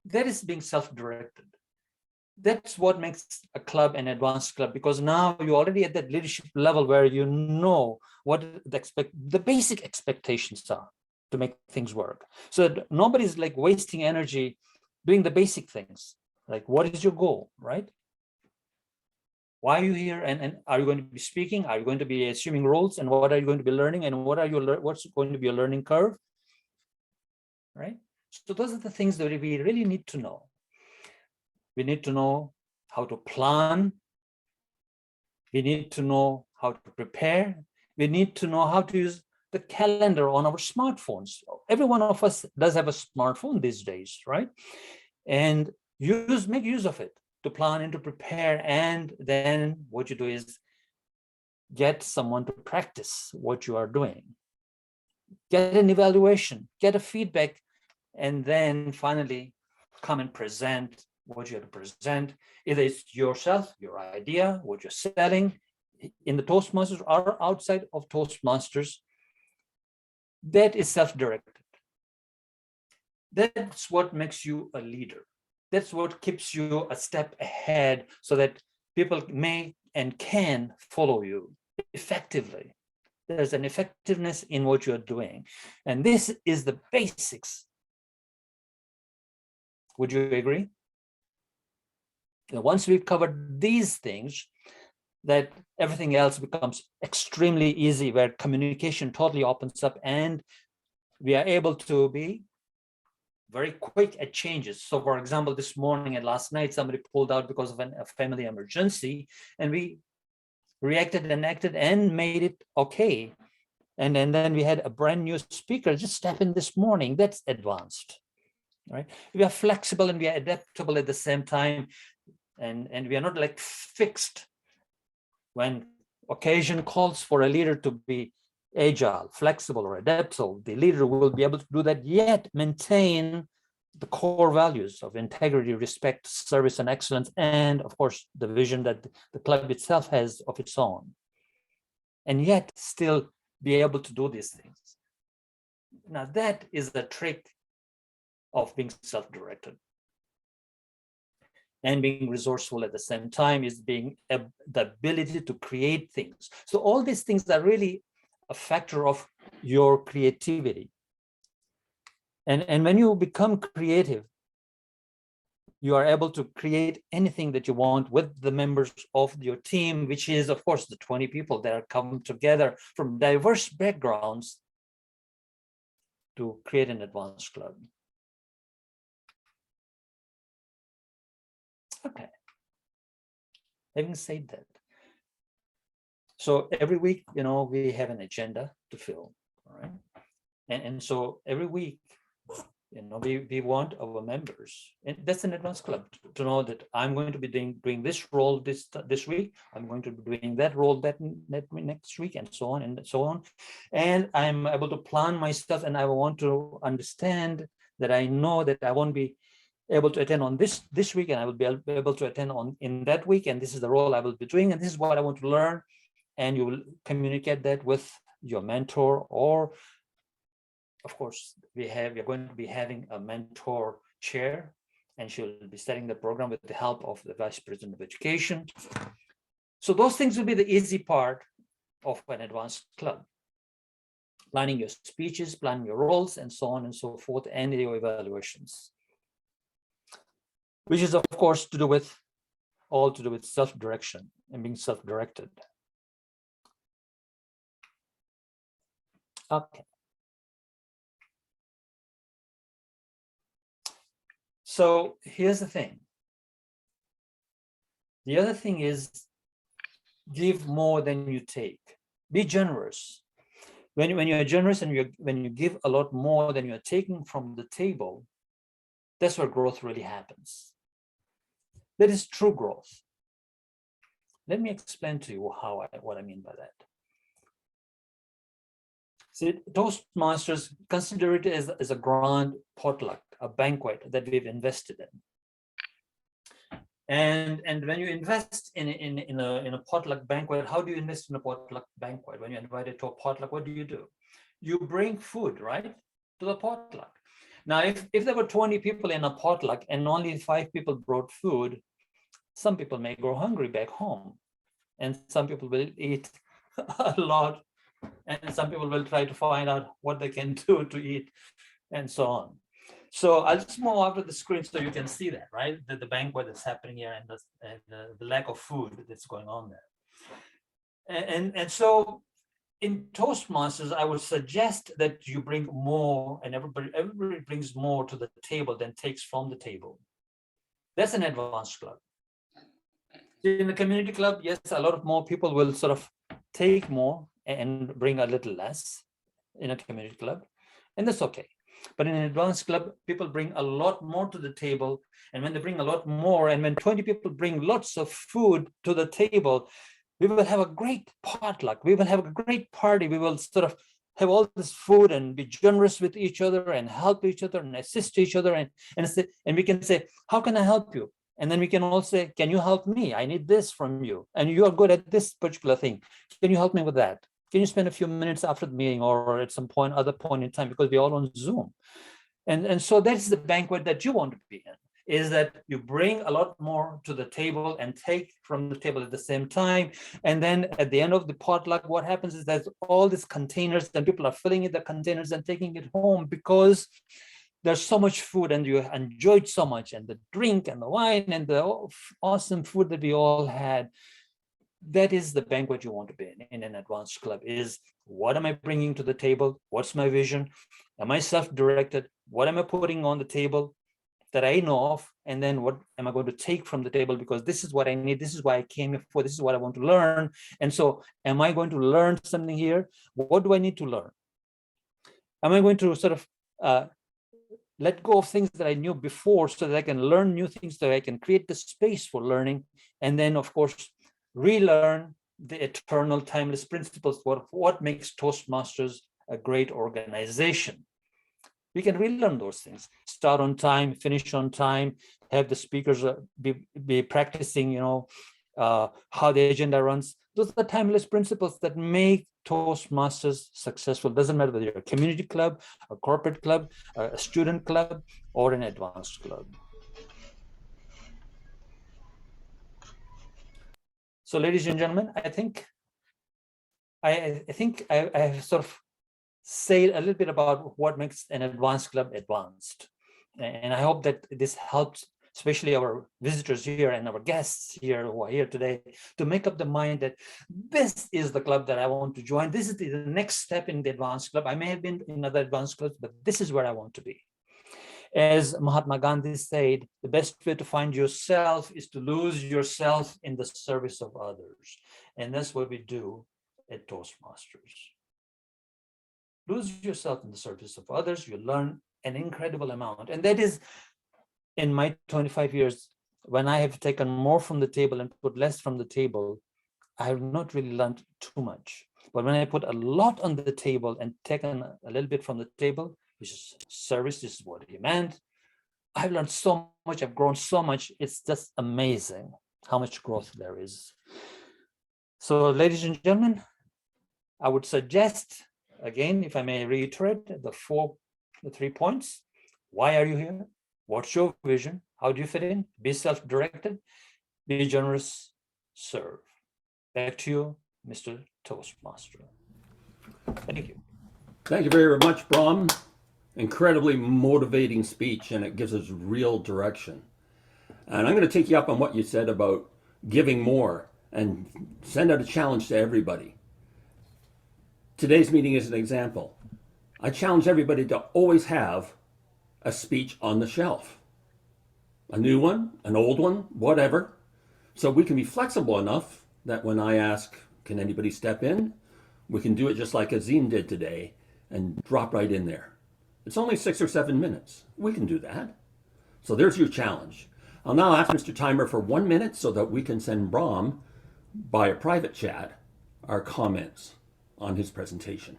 That is being self-directed. That's what makes a club an advanced club, because now you're already at that leadership level where you know what the basic expectations are to make things work. So that nobody's like wasting energy doing the basic things. Like, what is your goal, right? Why are you here? And are you going to be speaking? Are you going to be assuming roles? And what are you going to be learning? And what's going to be your learning curve, right? So those are the things that we really need to know. We need to know how to plan. We need to know how to prepare. We need to know how to use the calendar on our smartphones. Every one of us does have a smartphone these days, right? And make use of it to plan and to prepare. And then what you do is get someone to practice what you are doing. Get an evaluation, get a feedback, and then finally come and present what you have to present. Either it's yourself, your idea, what you're selling in the Toastmasters or outside of Toastmasters. That is self-directed. That's what makes you a leader. That's what keeps you a step ahead so that people may and can follow you effectively. There's an effectiveness in what you're doing. And this is the basics. Would you agree? And once we've covered these things, that everything else becomes extremely easy, where communication totally opens up and we are able to be very quick at changes. So for example, this morning and last night, somebody pulled out because of a family emergency, and we reacted and acted and made it okay. And then we had a brand new speaker just step in this morning. That's advanced, right? We are flexible and we are adaptable at the same time. And we are not like fixed. When occasion calls for a leader to be agile, flexible, or adaptable, the leader will be able to do that, yet maintain the core values of integrity, respect, service, and excellence, and of course, the vision that the club itself has of its own, and yet still be able to do these things. Now, that is the trick of being self-directed. And being resourceful at the same time is being the ability to create things. So all these things are really a factor of your creativity. And when you become creative, you are able to create anything that you want with the members of your team, which is, of course, the 20 people that are come together from diverse backgrounds to create an advanced club. Okay. Having said that, so every week, we have an agenda to fill, all right? And so every week, we want our members, and that's an advanced club, to know that I'm going to be doing this role this week, I'm going to be doing that role that next week, and so on and so on. And I'm able to plan my stuff, and I want to understand that I know that I won't be able to attend on this week, and I will be able to attend in that week, and this is the role I will be doing, and this is what I want to learn. And you will communicate that with your mentor, or of course we're going to be having a mentor chair, and she'll be setting the program with the help of the Vice President of Education. So those things will be the easy part of an advanced club. Planning your speeches, planning your roles, and so on and so forth, and your evaluations, which is, of course, to do with self-direction and being self-directed. Okay. So here's the thing. The other thing is, give more than you take. Be generous. When you are generous and when you give a lot more than you're taking from the table, that's where growth really happens. That is true growth. Let me explain to you what I mean by that. See, Toastmasters, consider it as a grand potluck, a banquet that we've invested in. And when you invest in a potluck banquet, how do you invest in a potluck banquet? When you're invited to a potluck, what do? You bring food, right, to the potluck. Now, if there were 20 people in a potluck and only 5 people brought food, some people may go hungry back home, and some people will eat a lot, and some people will try to find out what they can do to eat, and so on. So I'll just move over to the screen so you can see that, right? The banquet that's happening here, and the lack of food that's going on there. And so in Toastmasters, I would suggest that you bring more, and everybody brings more to the table than takes from the table. That's an advanced club. In the community club, yes, a lot of more people will sort of take more and bring a little less in a community club, and that's okay. But in an advanced club, people bring a lot more to the table, and when they bring a lot more, and when 20 people bring lots of food to the table, we will have a great potluck. We will have a great party. We will sort of have all this food and be generous with each other and help each other and assist each other, and we can say, how can I help you? And then we can all say, can you help me? I need this from you. And you are good at this particular thing. Can you help me with that? Can you spend a few minutes after the meeting or at some other point in time, because we're all on Zoom. And so that's the banquet that you want to be in, is that you bring a lot more to the table and take from the table at the same time. And then at the end of the potluck, what happens is there's all these containers, and people are filling in the containers and taking it home, because there's so much food and you enjoyed so much, and the drink and the wine and the awesome food that we all had. That is the banquet you want to be in an advanced club. Is what am I bringing to the table? What's my vision? Am I self-directed? What am I putting on the table that I know of? And then what am I going to take from the table? Because this is what I need. This is why I came here for. This is what I want to learn. And so am I going to learn something here? What do I need to learn? Am I going to sort of let go of things that I knew before so that I can learn new things, so I can create the space for learning? And then, of course, relearn the eternal timeless principles. What makes Toastmasters a great organization? We can relearn those things. Start on time, finish on time, have the speakers be practicing, how the agenda runs. Those are the timeless principles that make Toastmasters successful. Doesn't matter whether you're a community club, a corporate club, a student club, or an advanced club. So, ladies and gentlemen, I think I have sort of said a little bit about what makes an advanced club advanced. And I hope that this helps, especially our visitors here and our guests here who are here today, to make up the mind that this is the club that I want to join. This is the next step in the advanced club. I may have been in other advanced clubs, but this is where I want to be. As Mahatma Gandhi said, the best way to find yourself is to lose yourself in the service of others. And that's what we do at Toastmasters. Lose yourself in the service of others, you learn an incredible amount. And that is, in my 25 years, when I have taken more from the table and put less from the table, I have not really learned too much. But when I put a lot on the table and taken a little bit from the table, which is service, this is what he meant, I've learned so much, I've grown so much. It's just amazing how much growth there is. So, ladies and gentlemen, I would suggest, again, if I may reiterate, the 3 points. Why are you here? What's your vision? How do you fit in? Be self-directed, be generous, serve. Back to you, Mr. Toastmaster. Thank you. Thank you very much, Brahm. Incredibly motivating speech, and it gives us real direction. And I'm going to take you up on what you said about giving more and send out a challenge to everybody. Today's meeting is an example. I challenge everybody to always have a speech on the shelf. A new one, an old one, whatever. So we can be flexible enough that when I ask, can anybody step in? We can do it just like Azim did today and drop right in there. It's only 6 or 7 minutes. We can do that. So there's your challenge. I'll now ask Mr. Timer for 1 minute so that we can send Brahm by a private chat our comments on his presentation.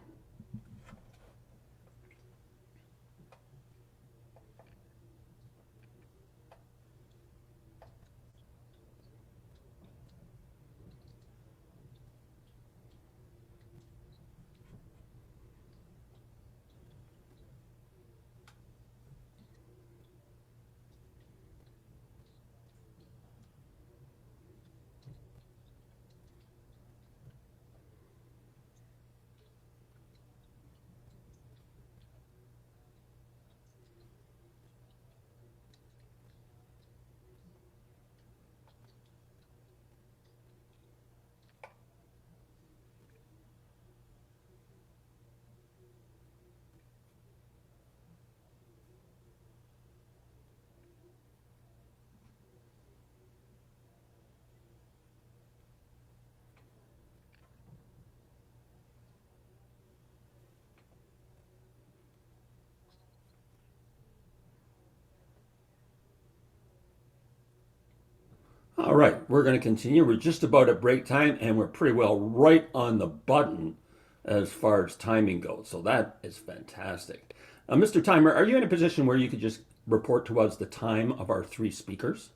All right, we're going to continue. We're just about at break time, and we're pretty well right on the button as far as timing goes. So that is fantastic. Mr. Timer, are you in a position where you could just report to us the time of our 3 speakers?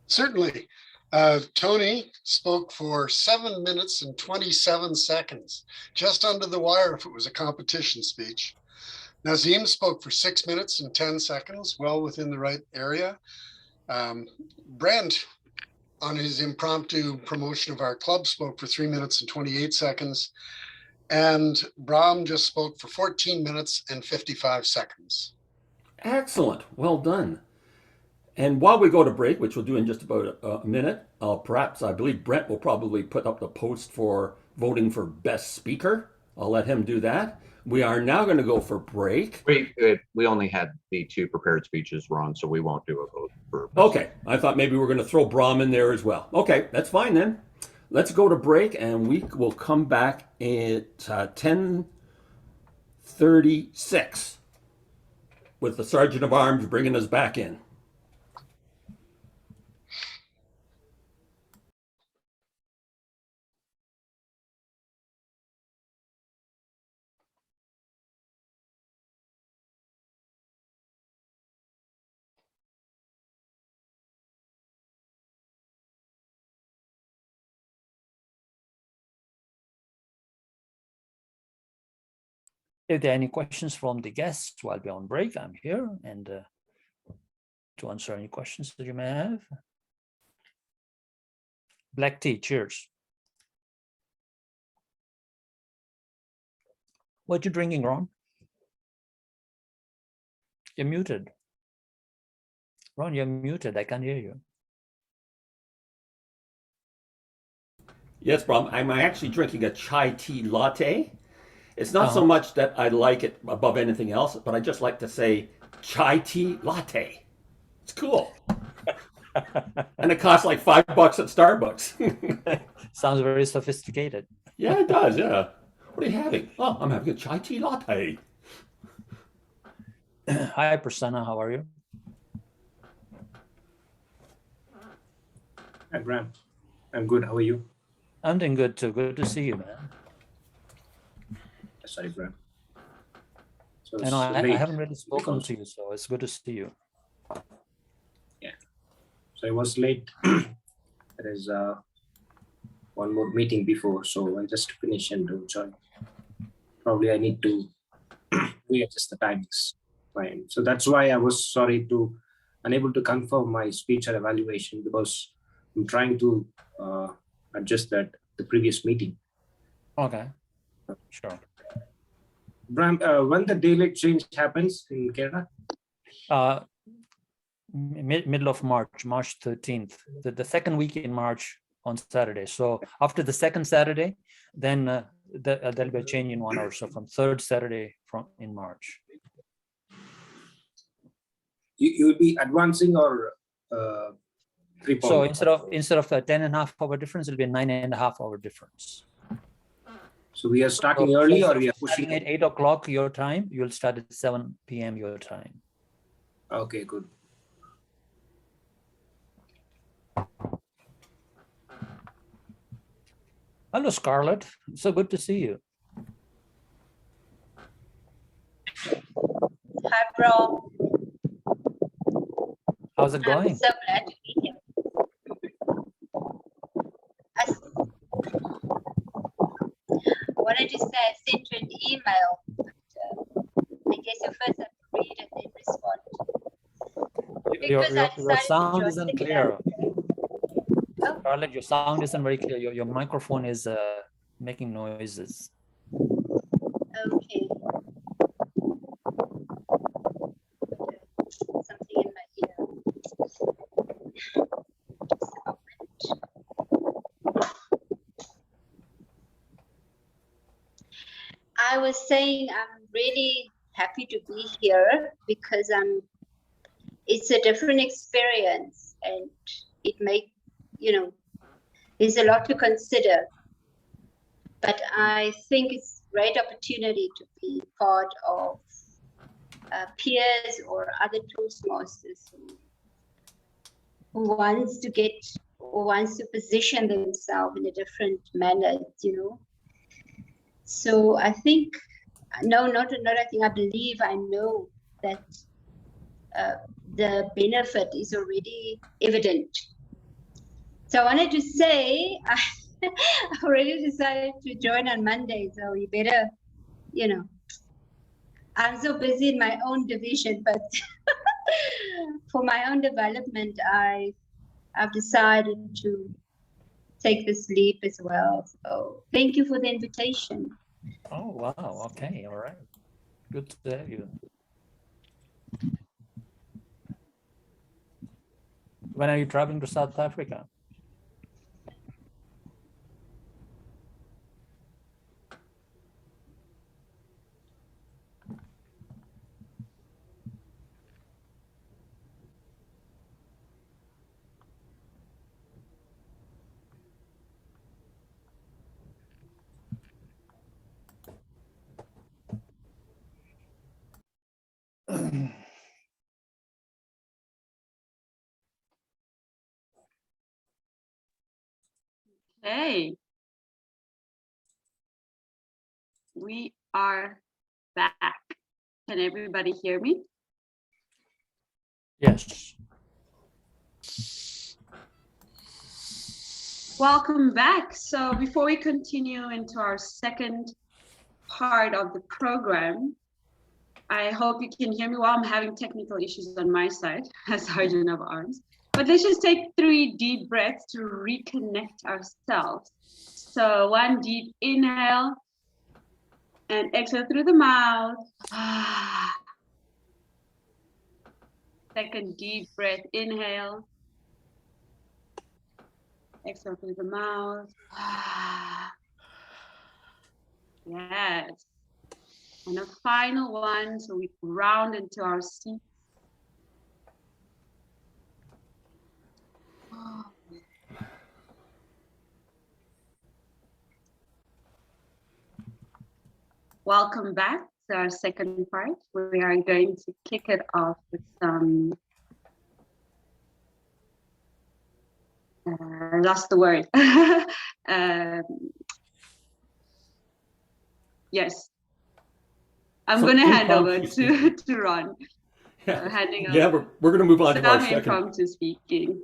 Certainly. Tony spoke for 7 minutes and 27 seconds, just under the wire if it was a competition speech. Nazim spoke for 6 minutes and 10 seconds, well within the right area. Brent, on his impromptu promotion of our club, spoke for 3 minutes and 28 seconds. And Brahm just spoke for 14 minutes and 55 seconds. Excellent. Well done. And while we go to break, which we'll do in just about a minute, perhaps I believe Brent will probably put up the post for voting for best speaker. I'll let him do that. We are now going to go for break. We only had the 2 prepared speeches, Ron, so we won't do a vote for. Okay, I thought maybe we're going to throw Brahm in there as well. Okay, that's fine then. Let's go to break, and we will come back at 10:36 with the Sergeant of Arms bringing us back in. If there are any questions from the guests while we're on break, I'm here and to answer any questions that you may have. Black tea, cheers. What you drinking, Ron? You're muted. Ron, you're muted. I can't hear you. Yes, Brahm, I'm actually drinking a chai tea latte. It's not so much that I like it above anything else, but I just like to say chai tea latte. It's cool. And it costs like $5 at Starbucks. Sounds very sophisticated. Yeah, it does, yeah. What are you having? Oh, I'm having a chai tea latte. Hi, Prasanna, how are you? Hi, Graham. I'm good. How are you? I'm doing good too. Good to see you, man. Sorry, Graham. So I know I late haven't really spoken because- to you, so it's good to see you. Yeah. So I was late. There is one more meeting before, so I just finished and to join. Probably I need to readjust the timings. Fine. So that's why I was unable to confirm my speech or evaluation because I'm trying to adjust the previous meeting. Okay, sure. Bram, when the daylight change happens in Canada? Middle of March, March 13th, the second week in March on Saturday. So after the second Saturday, then there'll be a change in 1 hour. So from third Saturday in March. You will be advancing or So instead of a 10.5 hour difference, it'll be a 9.5 hour difference. So we are starting early or we are pushing at 8 o'clock your time, you'll start at 7 p.m. your time. Okay, good. Hello, Scarlett. So good to see you. Hi, bro. How's it going? I'm so glad to be here. I wanted to say I sent you an email, but I guess you first have to read and then respond. Your sound isn't clear. Oh. Scarlett, your sound isn't very clear. Your microphone is making noises. Okay. Something in my ear. I was saying I'm really happy to be here because it's a different experience and it there's a lot to consider. But I think it's a great opportunity to be part of peers or other Toastmasters who wants to position themselves in a different manner, So I think, I believe I know that the benefit is already evident. So I wanted to say, I already decided to join on Monday, so you better, I'm so busy in my own division, but for my own development, I've decided to take this leap as well. So thank you for the invitation. Oh, wow. Okay. All right. Good to have you. When are you traveling to South Africa? Hey, we are back. Can everybody hear me? Yes. Welcome back. So before we continue into our second part of the program, I hope you can hear me well. I'm having technical issues on my side as Sergeant of Arms. But let's just take 3 deep breaths to reconnect ourselves. So 1 deep inhale and exhale through the mouth. Second deep breath, inhale. Exhale through the mouth. Yes. And a final one, so we round into our seat. Welcome back to our second part. We are going to kick it off with some, I lost the word. Yes. I'm going to hand over to Ron. Handing Yeah, over. we're going to move on to our Some second. impromptu speaking.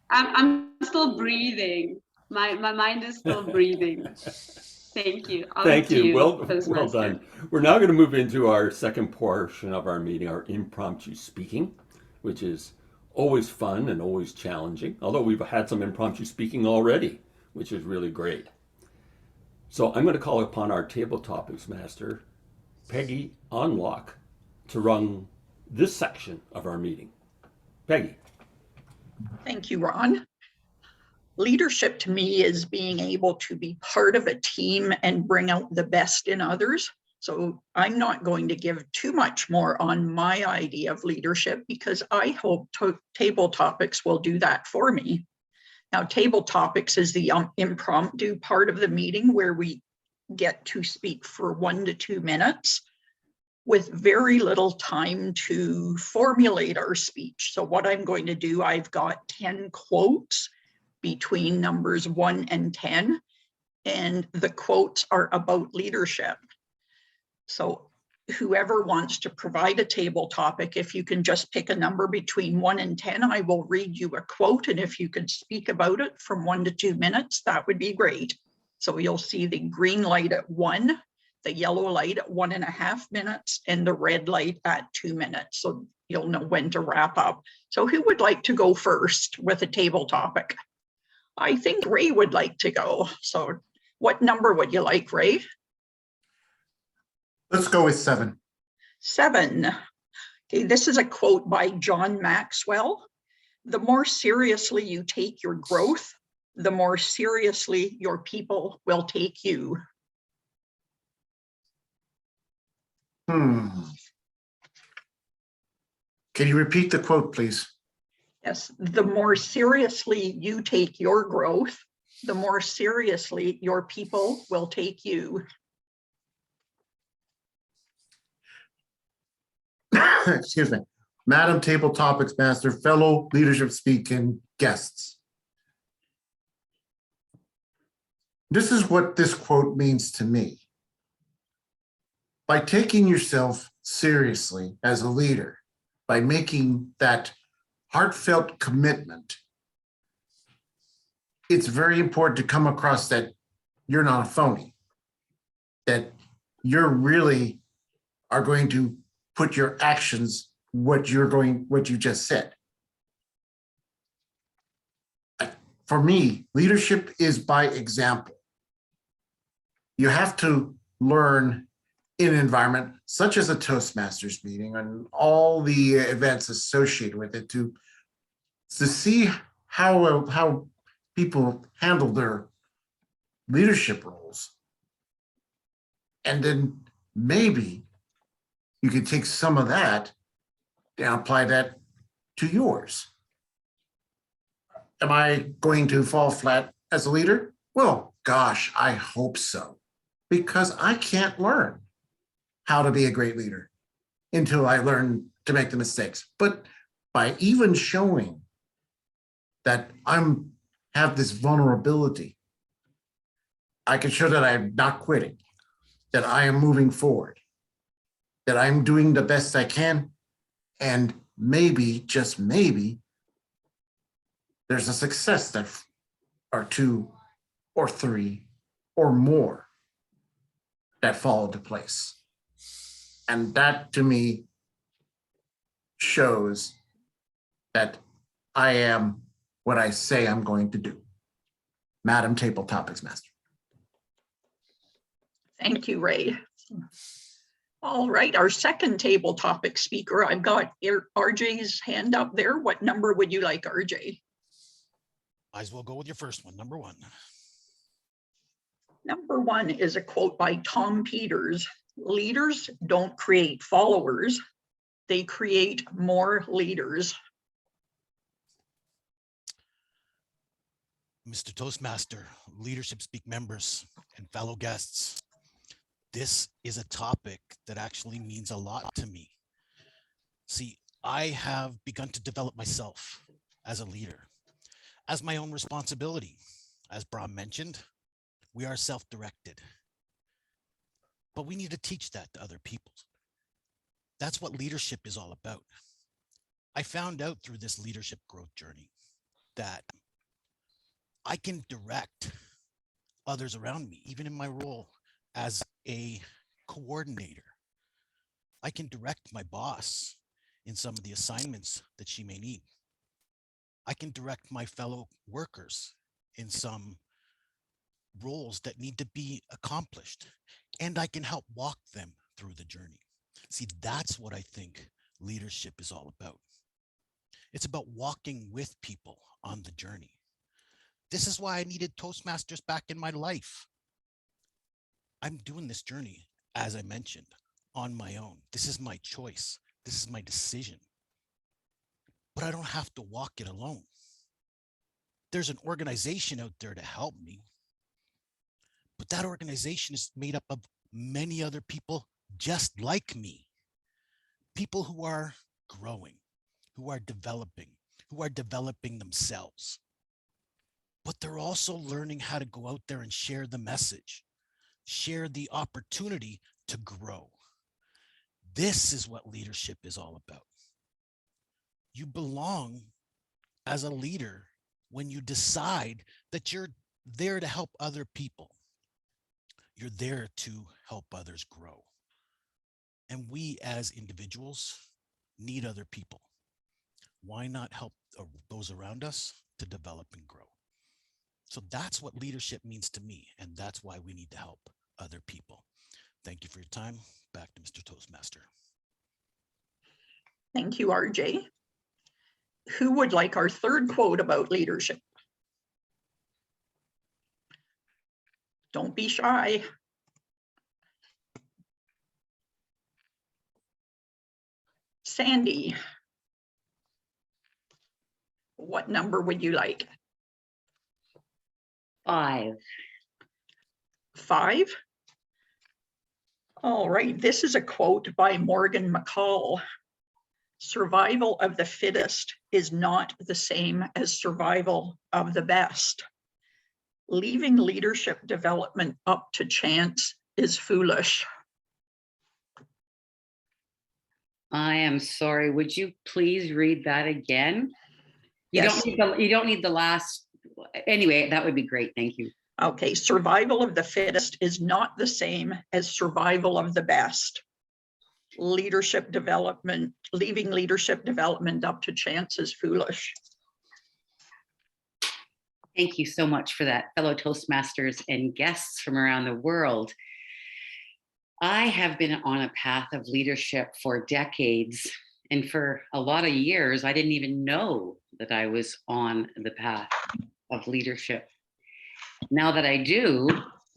I'm still breathing. My mind is still breathing. Thank you. Thank you. Well Toastmaster. done. We're now going to move into our second portion of our meeting, our impromptu speaking, which is always fun and always challenging, although we've had some impromptu speaking already, which is really great. So I'm going to call upon our table topics master, Peggy Onlock, to run this section of our meeting. Peggy. Thank you, Ron. Leadership to me is being able to be part of a team and bring out the best in others. So I'm not going to give too much more on my idea of leadership because I hope table topics will do that for me. Now, table topics is the impromptu part of the meeting where we get to speak for 1 to 2 minutes with very little time to formulate our speech. So what I'm going to do, I've got 10 quotes between numbers 1 and 10, and the quotes are about leadership. So whoever wants to provide a table topic, if you can just pick a number between 1 and 10, I will read you a quote, and if you could speak about it from 1 to 2 minutes, that would be great. So you'll see the green light at 1, the yellow light at 1.5 minutes, and the red light at 2 minutes. So you'll know when to wrap up. So who would like to go first with a table topic? I think Ray would like to go. So what number would you like, Ray? Let's go with 7. 7. Okay, this is a quote by John Maxwell. The more seriously you take your growth, the more seriously your people will take you. Can you repeat the quote, please? Yes, the more seriously you take your growth, the more seriously your people will take you. Excuse me. Madam Table Topics Master, fellow leadership speaking guests. This is what this quote means to me. By taking yourself seriously as a leader, by making that heartfelt commitment, it's very important to come across that you're not a phony, that you're really are going to put your actions what you just said. For me, leadership is by example. You have to learn in an environment such as a Toastmasters meeting and all the events associated with it to to see how people handle their leadership roles. And then maybe you could take some of that and apply that to yours. Am I going to fall flat as a leader? Well, gosh, I hope so, because I can't learn how to be a great leader until I learn to make the mistakes. But by even showing that have this vulnerability, I can show that I'm not quitting, that I am moving forward, that I'm doing the best I can, and maybe, just maybe, there's a success that or two or three or more that fall into place. And that to me shows that I am what I say I'm going to do. Madam Table Topics Master. Thank you, Ray. All right, our second table topic speaker, I've got RJ's hand up there. What number would you like, RJ? Might as well go with your first one, number 1. Number 1 is a quote by Tom Peters. Leaders don't create followers, they create more leaders. Mr. Toastmaster, Leadership Speak members, and fellow guests, this is a topic that actually means a lot to me. See, I have begun to develop myself as a leader, as my own responsibility. As Brahm mentioned, we are self-directed, but we need to teach that to other people. That's what leadership is all about. I found out through this leadership growth journey that I can direct others around me, even in my role as a coordinator. I can direct my boss in some of the assignments that she may need. I can direct my fellow workers in some roles that need to be accomplished, and I can help walk them through the journey. See, that's what I think leadership is all about. It's about walking with people on the journey. This is why I needed Toastmasters back in my life. I'm doing this journey, as I mentioned, on my own. This is my choice. This is my decision. But I don't have to walk it alone. There's an organization out there to help me. But that organization is made up of many other people just like me. People who are growing, who are developing themselves. But they're also learning how to go out there and share the message, share the opportunity to grow. This is what leadership is all about. You belong as a leader when you decide that you're there to help other people. You're there to help others grow. And we as individuals need other people. Why not help those around us to develop and grow? So that's what leadership means to me, and that's why we need to help other people. Thank you for your time. Back to Mr. Toastmaster. Thank you, RJ. Who would like our third quote about leadership? Don't be shy. Sandy, what number would you like? 5. 5? All right, this is a quote by Morgan McCall. Survival of the fittest is not the same as survival of the best. Leaving leadership development up to chance is foolish. I am sorry. Would you please read that again? Yes. You don't need the last. Anyway, that would be great. Thank you. Okay, survival of the fittest is not the same as survival of the best. Leadership development, leaving leadership development up to chance is foolish. Thank you so much for that, fellow Toastmasters and guests from around the world. I have been on a path of leadership for decades, and for a lot of years, I didn't even know that I was on the path of leadership. Now that I do,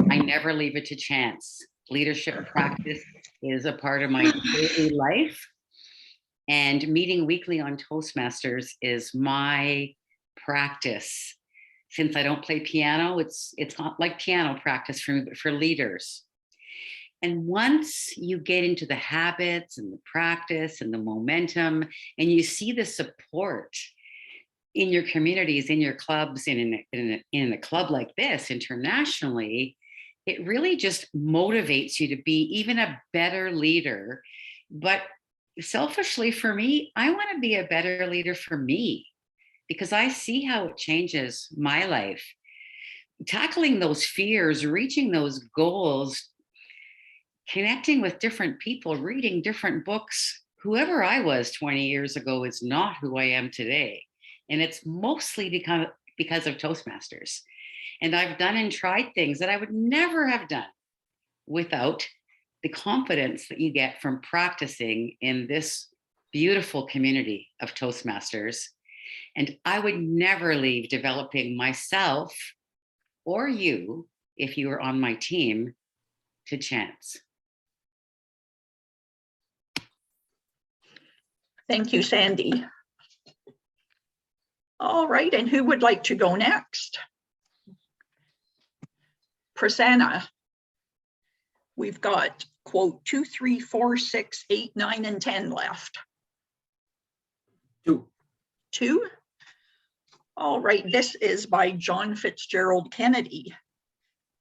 I never leave it to chance. Leadership practice is a part of my daily life, and meeting weekly on Toastmasters is my practice. Since I don't play piano, it's not like piano practice for leaders. And once you get into the habits and the practice and the momentum, and you see the support in your communities, in your clubs, and in a club like this internationally, it really just motivates you to be even a better leader. But selfishly for me, I want to be a better leader for me, because I see how it changes my life. Tackling those fears, reaching those goals, connecting with different people, reading different books. Whoever I was 20 years ago is not who I am today. And it's mostly because of Toastmasters. And I've done and tried things that I would never have done without the confidence that you get from practicing in this beautiful community of Toastmasters. And I would never leave developing myself or you, if you were on my team, to chance. Thank you, Sandy. All right, and who would like to go next? Prasanna. We've got quote 2, 3, 4, 6, 8, 9, and 10 left. 2. 2? All right, this is by John Fitzgerald Kennedy.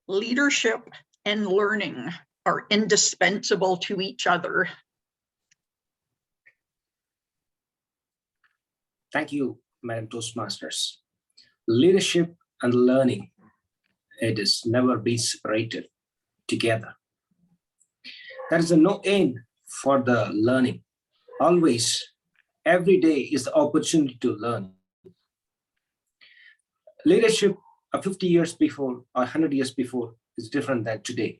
Leadership and learning are indispensable to each other. Thank you, Madam Toastmasters. Leadership and learning, it is never been separated together. There is no end for the learning. Always, every day is the opportunity to learn. Leadership of 50 years before or 100 years before is different than today.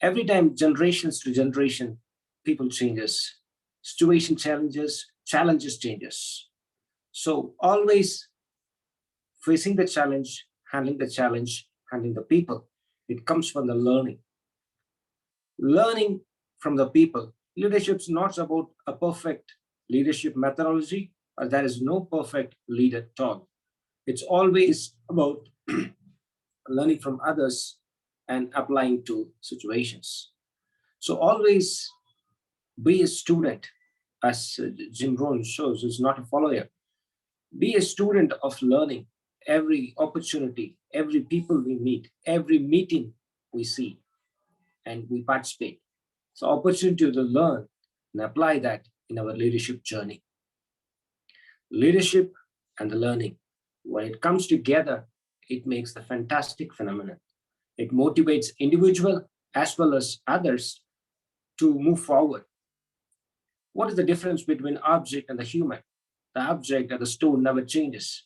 Every time, generations to generation, people changes, situation challenges changes. So always facing the challenge, handling the people, it comes from the learning. Learning from the people. Leadership is not about a perfect leadership methodology, or there is no perfect leader at all. It's always about learning from others and applying to situations. So always be a student, as Jim Rohn shows, is not a follower. Be a student of learning. Every opportunity, every people we meet, every meeting we see, and we participate. So opportunity to learn and apply that in our leadership journey. Leadership and the learning, when it comes together, it makes the fantastic phenomenon. It motivates individual as well as others to move forward. What is the difference between object and the human? The object and the stone never changes.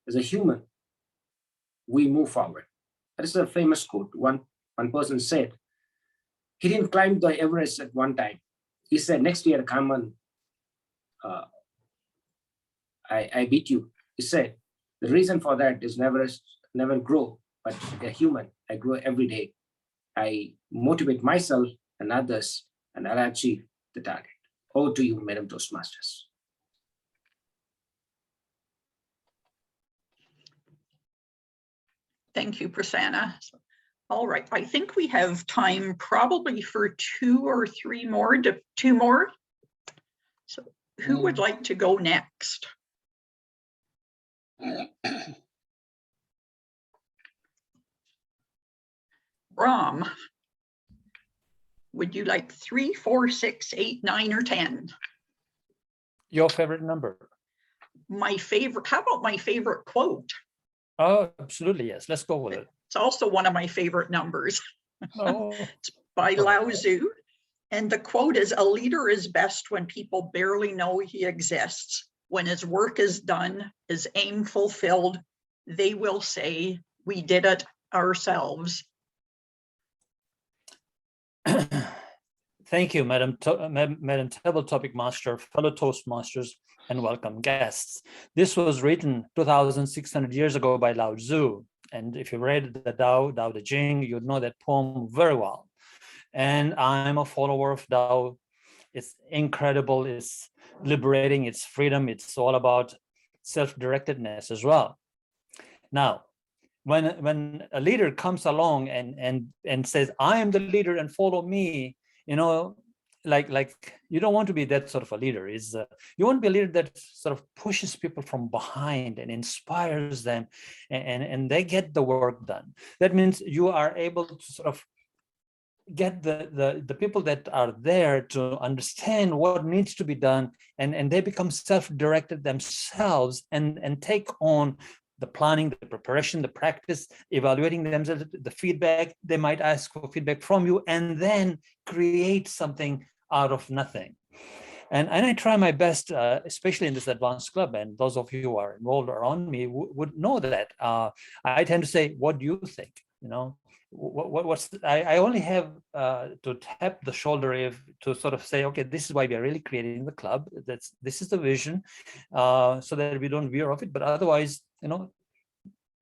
As a human, we move forward. That is a famous quote. One person said, he didn't climb the Everest at one time. He said, next year, come on, I beat you. He said, the reason for that is never grow, but a human, I grow every day. I motivate myself and others, and I'll achieve the target. Over to you, Madam Toastmasters. Thank you, Prasanna. All right, I think we have time probably for 2 or 3 more, 2 more. So who would like to go next? Ram, would you like 3, 4, 6, 8, 9, or 10? Your favorite number? My favorite, how about my favorite quote? Oh, absolutely, yes. Let's go with it. It's also one of my favorite numbers. Oh. It's by Lao Tzu. And the quote is, a leader is best when people barely know he exists. When his work is done, his aim fulfilled, they will say, we did it ourselves. Thank you, Madam Table Topic Master, fellow Toastmasters, and welcome guests. This was written 2,600 years ago by Lao Tzu. And if you read the Tao Te Ching, you'd know that poem very well. And I'm a follower of Tao. It's incredible, it's liberating, it's freedom, it's all about self-directedness as well. Now, when a leader comes along and says, I am the leader and follow me, you know, like you don't want to be that sort of a leader. You want to be a leader that sort of pushes people from behind and inspires them, and they get the work done. That means you are able to sort of get the people that are there to understand what needs to be done, and they become self-directed themselves and take on the planning, the preparation, the practice, evaluating themselves, the feedback. They might ask for feedback from you and then create something out of nothing. And I try my best, especially in this advanced club, and those of you who are involved around me would know that. I tend to say, what do you think? You know, I only have to tap the shoulder to sort of say, okay, this is why we are really creating the club. This is the vision, so that we don't veer off it. But otherwise, you know,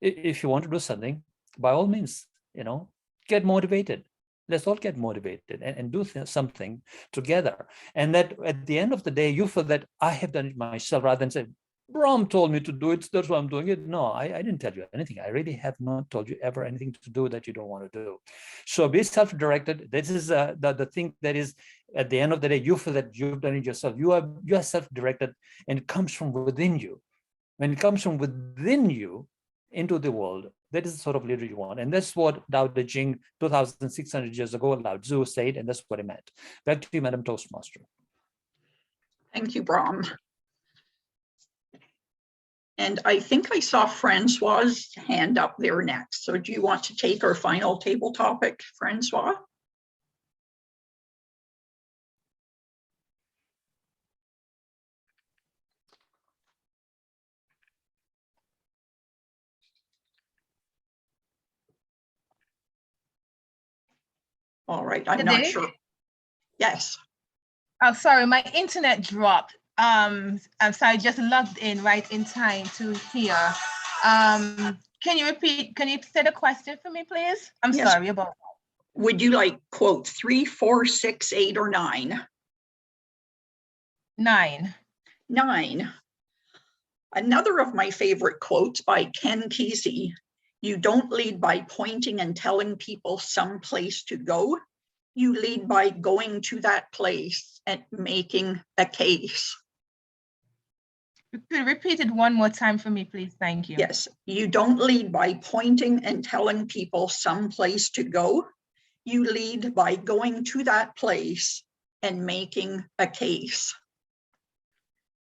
if you want to do something, by all means, you know, get motivated. Let's all get motivated and do something together. And that at the end of the day, you feel that I have done it myself, rather than say, Brahm told me to do it, that's why I'm doing it. No, I didn't tell you anything. I really have not told you ever anything to do that you don't want to do. So be self-directed. This is the thing that is, at the end of the day, you feel that you've done it yourself. You are self-directed, and it comes from within you. When it comes from within you into the world, that is the sort of leader you want. And that's what Tao Te Ching 2,600 years ago, Lao Tzu said, and that's what he meant. Back to you, Madam Toastmaster. Thank you, Brahm. And I think I saw Francois's hand up there next. So do you want to take our final table topic, Francois? All right, I'm not sure. Yes. Oh, sorry, my internet dropped. I'm sorry, I just logged in right in time to hear. Can you repeat, can you say the question for me, please? I'm sorry about that. Would you like quote 3, 4, 6, 8, or 9? 9. 9. Another of my favorite quotes by Ken Kesey: you don't lead by pointing and telling people some place to go. You lead by going to that place and making a case. Repeat it one more time for me, please. Thank you. Yes, you don't lead by pointing and telling people some place to go. You lead by going to that place and making a case.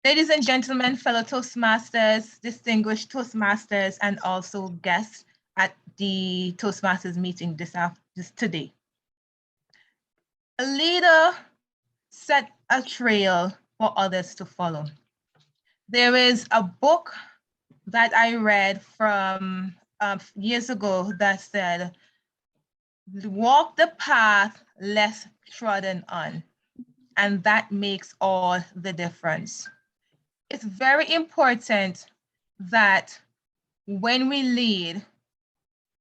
Ladies and gentlemen, fellow Toastmasters, distinguished Toastmasters, and also guests at the Toastmasters meeting today. A leader set a trail for others to follow. There is a book that I read from years ago that said, walk the path less trodden on, and that makes all the difference. It's very important that when we lead,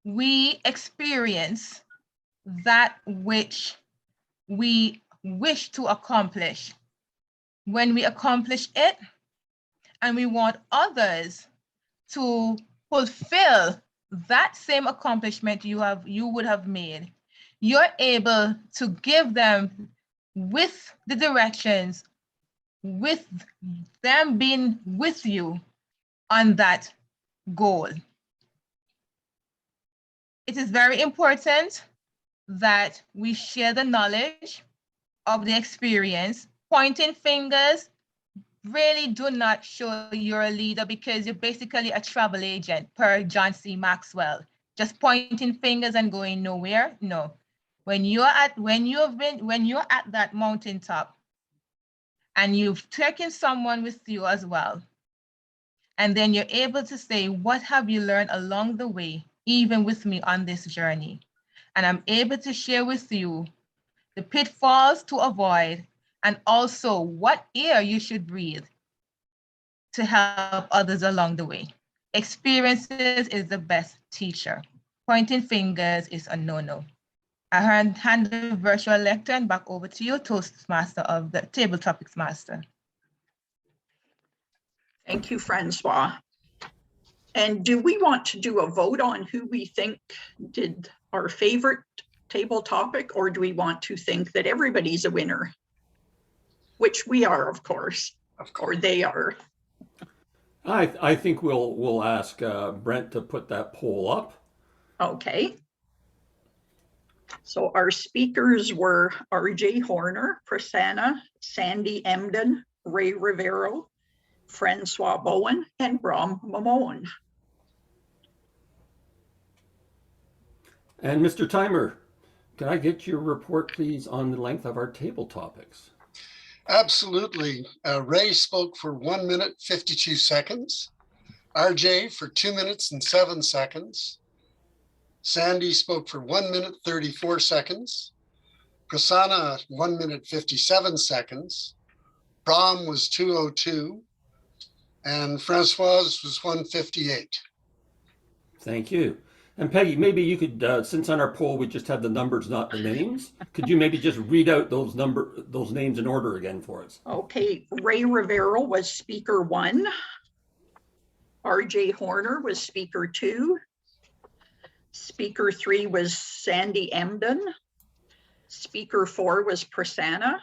we experience that which we wish to accomplish. When we accomplish it, and we want others to fulfill that same accomplishment you would have made, you're able to give them with the directions, with them being with you on that goal. It is very important that we share the knowledge of the experience. Pointing fingers really do not show you're a leader, because you're basically a travel agent per John C. Maxwell. Just pointing fingers and going nowhere. No. When you're at that mountaintop and you've taken someone with you as well, and then you're able to say, what have you learned along the way, even with me on this journey? And I'm able to share with you the pitfalls to avoid, and also what air you should breathe to help others along the way. Experiences is the best teacher. Pointing fingers is a no-no. I hand the virtual lectern back over to you, Toastmaster of the Table Topics Master. Thank you, Francois. And do we want to do a vote on who we think did our favorite table topic, or do we want to think that everybody's a winner? Which we are, of course, or they are. I think we'll ask Brent to put that poll up. Okay. So our speakers were RJ Horner, Prasanna, Sandy Emden, Ray Rivero, Francois Bowen, and Bram Mamone. And Mr. Timer, can I get your report, please, on the length of our table topics? Absolutely. Ray spoke for 1 minute, 52 seconds. RJ for 2 minutes and 7 seconds. Sandy spoke for 1 minute, 34 seconds. Prasanna, 1 minute, 57 seconds. Bram was 2:02. And Francois was 1:58. Thank you. And Peggy, maybe you could, since on our poll we just had the numbers, not the names, could you maybe just read out those names in order again for us? Okay, Ray Rivero was speaker 1. RJ Horner was speaker 2. Speaker 3 was Sandy Emden. Speaker 4 was Prasanna.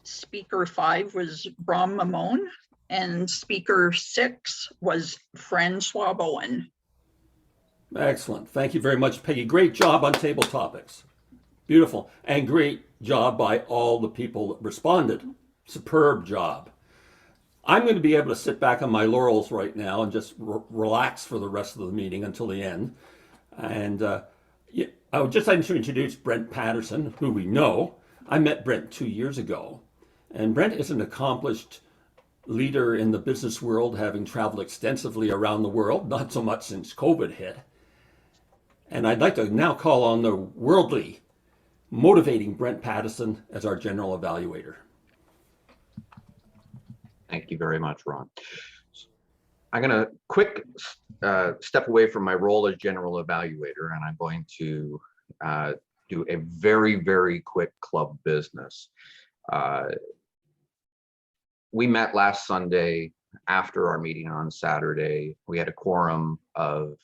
Speaker 5 was Bram Mamone. And speaker 6 was Francois Bowen. Excellent. Thank you very much, Peggy. Great job on table topics. Beautiful. And great job by all the people that responded. Superb job. I'm going to be able to sit back on my laurels right now and just relax for the rest of the meeting until the end. And I would just like to introduce Brent Patterson, who we know. I met Brent 2 years ago. And Brent is an accomplished leader in the business world, having traveled extensively around the world, not so much since COVID hit. And I'd like to now call on the worldly, motivating Brent Patterson as our general evaluator. Thank you very much, Ron. I'm going to quick step away from my role as general evaluator, and I'm going to do a very, very quick club business. We met last Sunday after our meeting on Saturday. We had a quorum of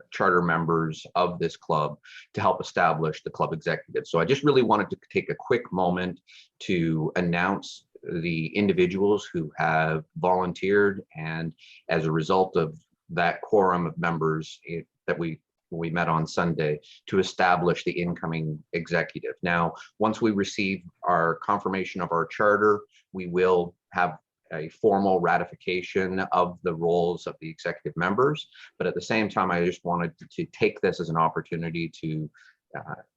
charter members of this club to help establish the club executive. So I just really wanted to take a quick moment to announce the individuals who have volunteered, and as a result of that quorum of members that we met on Sunday, to establish the incoming executive. Now, once we receive our confirmation of our charter, we will have a formal ratification of the roles of the executive members. But at the same time, I just wanted to take this as an opportunity to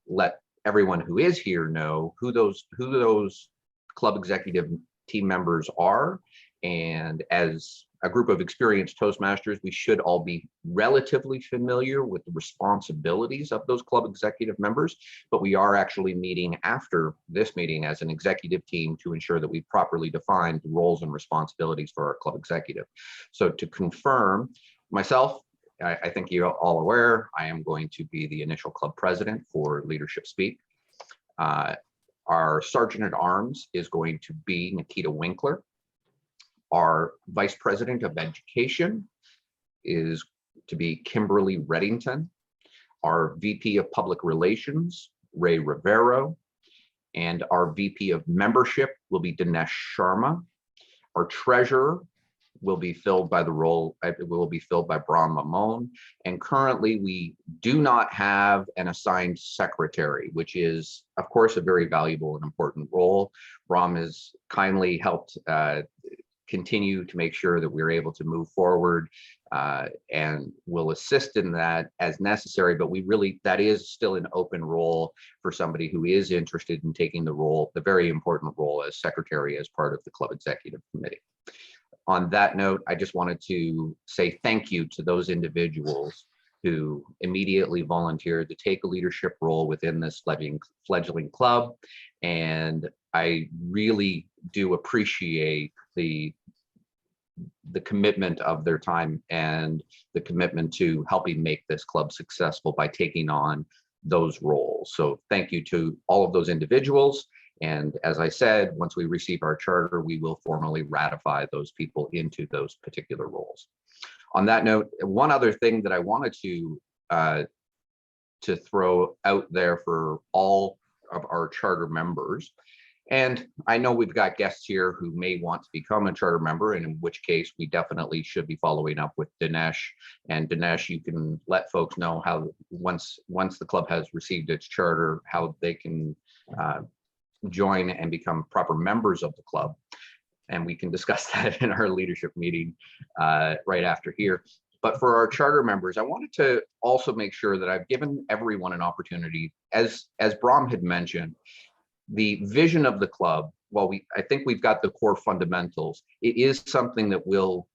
let everyone who is here know who those club executive team members are. And as a group of experienced Toastmasters, we should all be relatively familiar with the responsibilities of those club executive members, but we are actually meeting after this meeting as an executive team to ensure that we properly define the roles and responsibilities for our club executive. So to confirm, myself, I think you're all aware, I am going to be the initial club president for Leadership Speak. Our Sergeant at Arms is going to be Nikita Winkler. Our Vice President of Education is to be Kimberly Reddington. Our VP of Public Relations, Ray Rivero. And our VP of Membership will be Dinesh Sharma. Our Treasurer will be filled by Bram Mamone. And currently we do not have an assigned secretary, which is of course a very valuable and important role. Bram has kindly helped continue to make sure that we're able to move forward and will assist in that as necessary, but that is still an open role for somebody who is interested in taking the very important role as secretary as part of the club executive committee. On that note, I just wanted to say thank you to those individuals who immediately volunteered to take a leadership role within this fledgling club. And I really do appreciate the commitment of their time and the commitment to helping make this club successful by taking on those roles. So thank you to all of those individuals. And as I said, once we receive our charter, we will formally ratify those people into those particular roles. On that note, one other thing that I wanted to throw out there for all of our charter members, and I know we've got guests here who may want to become a charter member, and in which case we definitely should be following up with Dinesh. And Dinesh, you can let folks know how once the club has received its charter, how they can join and become proper members of the club. And we can discuss that in our leadership meeting right after here. But for our charter members, I wanted to also make sure that I've given everyone an opportunity, as Brahm had mentioned, the vision of the club, while I think we've got the core fundamentals, it is something that will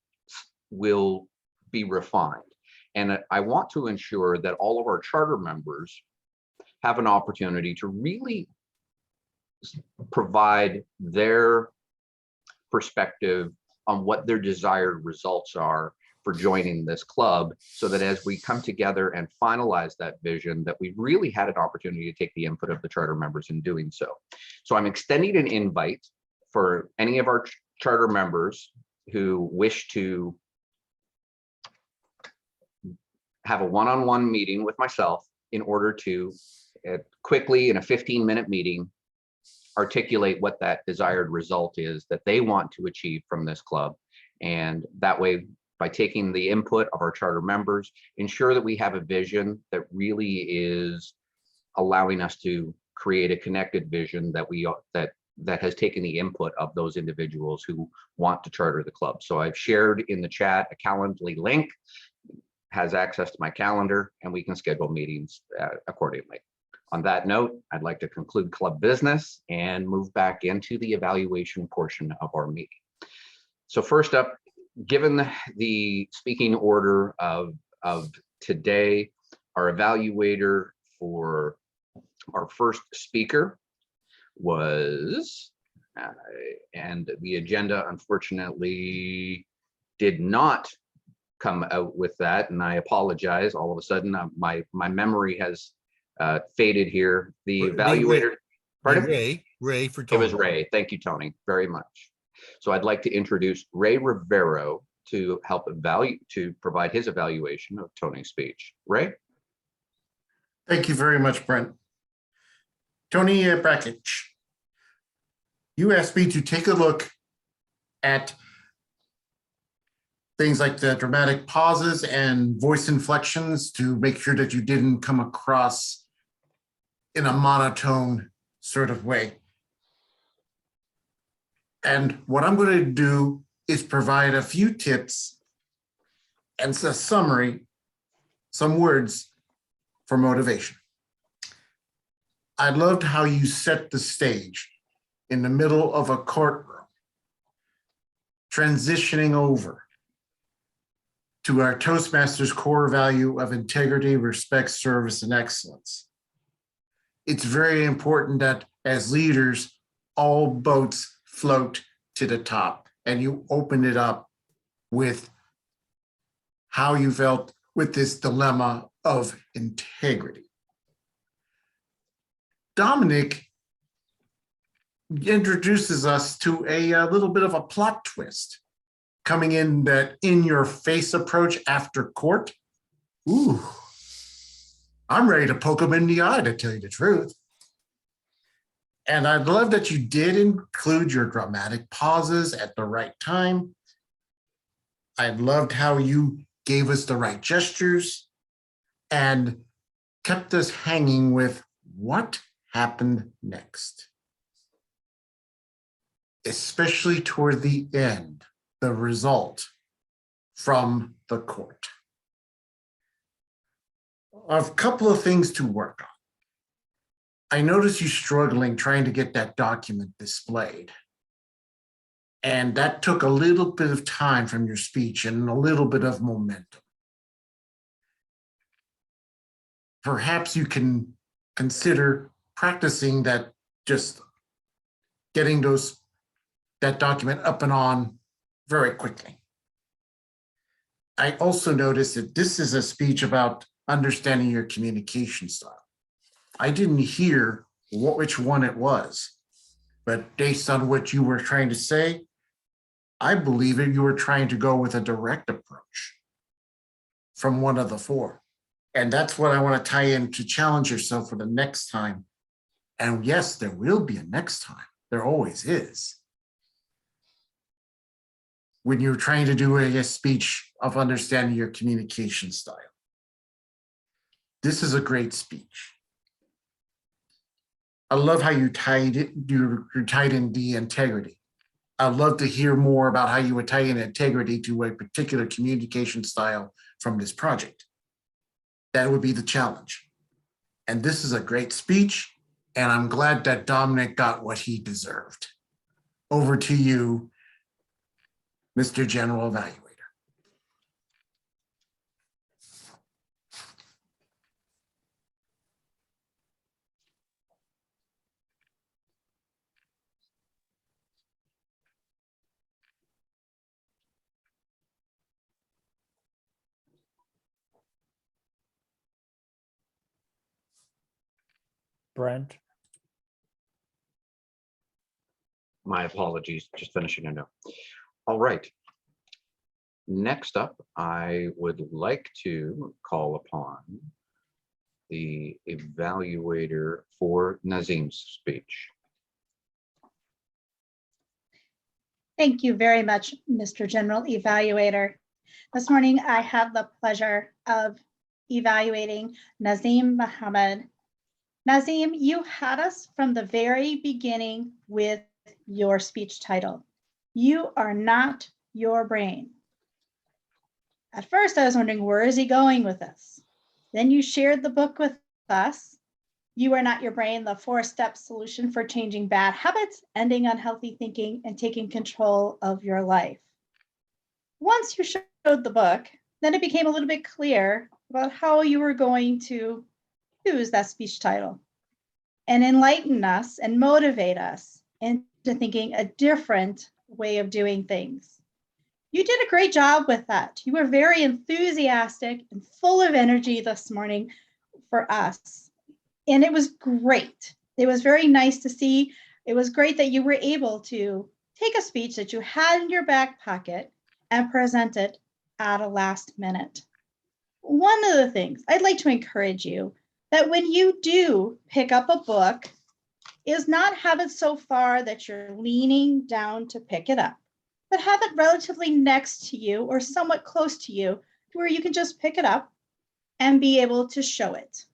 be refined. And I want to ensure that all of our charter members have an opportunity to really provide their perspective on what their desired results are for joining this club, so that as we come together and finalize that vision, that we really had an opportunity to take the input of the charter members in doing so. So I'm extending an invite for any of our charter members who wish to have a one-on-one meeting with myself in order to quickly, in a 15-minute meeting, articulate what that desired result is that they want to achieve from this club. And that way, by taking the input of our charter members, ensure that we have a vision that really is allowing us to create a connected vision that has taken the input of those individuals who want to charter the club. So I've shared in the chat a Calendly link, has access to my calendar, and we can schedule meetings accordingly. On that note, I'd like to conclude club business and move back into the evaluation portion of our meeting. So first up, given the speaking order of today, our evaluator for our first speaker was, and the agenda unfortunately did not come out with that, and I apologize. All of a sudden, my memory has faded here. The evaluator, pardon? Ray for Tony. It was Ray. Thank you, Tony, very much. So I'd like to introduce Ray Rivero to help provide his evaluation of Tony's speech. Ray? Thank you very much, Brent. Tony Brakic, you asked me to take a look at things like the dramatic pauses and voice inflections to make sure that you didn't come across in a monotone sort of way. And what I'm going to do is provide a few tips and a summary, some words for motivation. I loved how you set the stage in the middle of a courtroom, transitioning over to our Toastmasters core value of integrity, respect, service, and excellence. It's very important that as leaders, all boats float to the top, and you open it up with how you felt with this dilemma of integrity. Dominic introduces us to a little bit of a plot twist coming in, that in-your-face approach after court. Ooh, I'm ready to poke him in the eye, to tell you the truth. And I love that you did include your dramatic pauses at the right time. I loved how you gave us the right gestures and kept us hanging with what happened next. Especially toward the end, the result from the court. A couple of things to work on. I noticed you struggling trying to get that document displayed. And that took a little bit of time from your speech and a little bit of momentum. perhaps you can consider practicing that, just getting that document up and on very quickly. I also noticed that this is a speech about understanding your communication style. I didn't hear which one it was, but based on what you were trying to say, I believe that you were trying to go with a direct approach from one of the four. And that's what I want to tie in to challenge yourself for the next time. And yes, there will be a next time. There always is. When you're trying to do a speech of understanding your communication style. This is a great speech. I love how you tied in the integrity. I'd love to hear more about how you would tie in integrity to a particular communication style from this project. That would be the challenge. And this is a great speech, and I'm glad that Dominic got what he deserved. Over to you, Mr. General Evaluator. Brent. My apologies, just finishing a note. All right. Next up, I would like to call upon the evaluator for Nazim's speech. Thank you very much, Mr. General Evaluator. This morning, I have the pleasure of evaluating Nazim Mohammed. Nazim, you had us from the very beginning with your speech title. You are not your brain. At first, I was wondering, where is he going with this? Then you shared the book with us. You Are Not Your Brain, the 4-step solution for changing bad habits, ending unhealthy thinking, and taking control of your life. Once you showed the book, then it became a little bit clear about how you were going to use that speech title and enlighten us and motivate us into thinking a different way of doing things. You did a great job with that. You were very enthusiastic and full of energy this morning for us. And it was great. It was very nice to see. It was great that you were able to take a speech that you had in your back pocket and present it at a last minute. One of the things I'd like to encourage you that when you do pick up a book is not have it so far that you're leaning down to pick it up, but have it relatively next to you or somewhat close to you where you can just pick it up and be able to show it.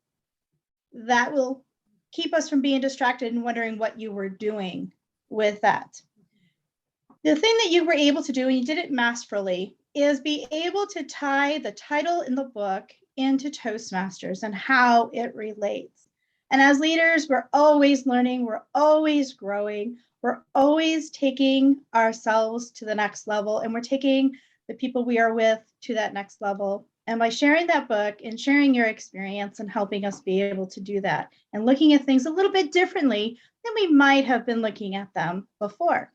That will keep us from being distracted and wondering what you were doing with that. The thing that you were able to do, and you did it masterfully, is be able to tie the title in the book into Toastmasters and how it relates. And as leaders, we're always learning, we're always growing, we're always taking ourselves to the next level, and we're taking the people we are with to that next level. And by sharing that book and sharing your experience and helping us be able to do that and looking at things a little bit differently than we might have been looking at them before.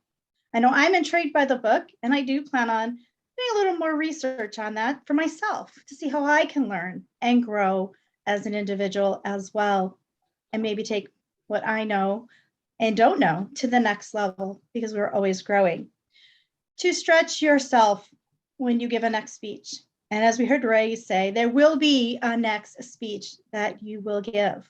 I know I'm intrigued by the book, and I do plan on doing a little more research on that for myself to see how I can learn and grow as an individual as well, and maybe take what I know and don't know to the next level, because we're always growing. To stretch yourself when you give a next speech. And as we heard Ray say, there will be a next speech that you will give,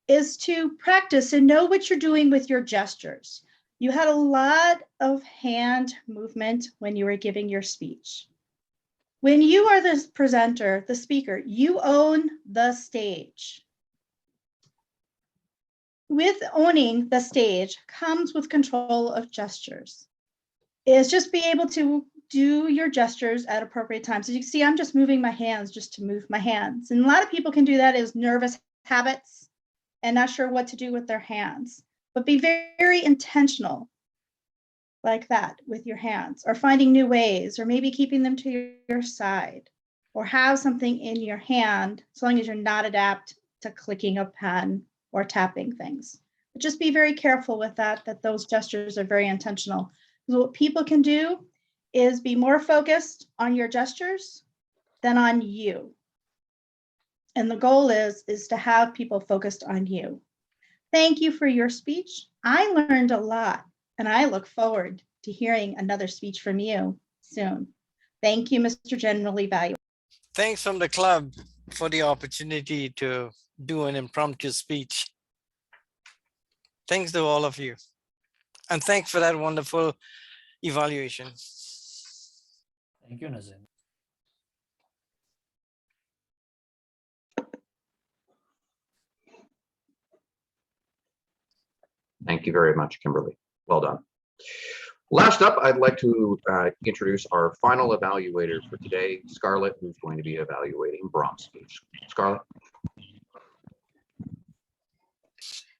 is to practice and know what you're doing with your gestures. You had a lot of hand movement when you were giving your speech. When you are the presenter, the speaker, you own the stage. With owning the stage comes with control of gestures. It's just be able to do your gestures at appropriate times. So you can see I'm just moving my hands just to move my hands. And a lot of people can do that as nervous habits and not sure what to do with their hands. But be very, very intentional like that with your hands, or finding new ways, or maybe keeping them to your side. or have something in your hand, as long as you're not adept to clicking a pen or tapping things. But just be very careful with that those gestures are very intentional. Because what people can do is be more focused on your gestures than on you. And the goal is to have people focused on you. Thank you for your speech. I learned a lot, and I look forward to hearing another speech from you soon. Thank you, Mr. General Evaluator. Thanks from the club for the opportunity to do an impromptu speech. Thanks to all of you. And thanks for that wonderful evaluation. Thank you, Nazim. Thank you very much, Kimberly. Well done. Last up, I'd like to introduce our final evaluator for today, Scarlett, who's going to be evaluating Brahm's speech. Scarlett.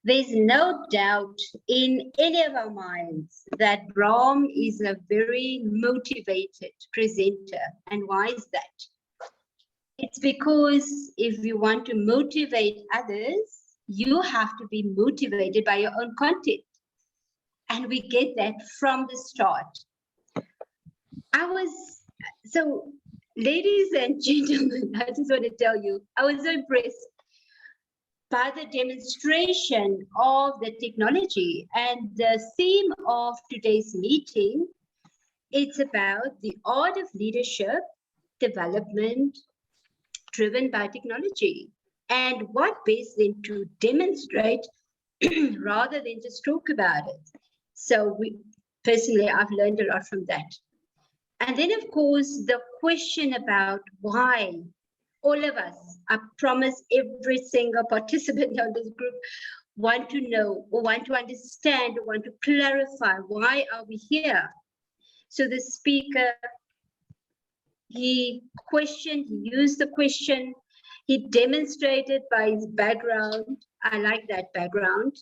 There's no doubt in any of our minds that Brahm is a very motivated presenter. And why is that? It's because if you want to motivate others, you have to be motivated by your own content. And we get that from the start. So ladies and gentlemen, I just want to tell you, I was so impressed by the demonstration of the technology. And the theme of today's meeting, it's about the art of leadership development driven by technology. And what best than to demonstrate rather than just talk about it. So personally, I've learned a lot from that. And then, of course, the question about why all of us, I promise every single participant on this group, want to know or want to understand or want to clarify why are we here. So the speaker, he used the question, he demonstrated by his background. I like that background,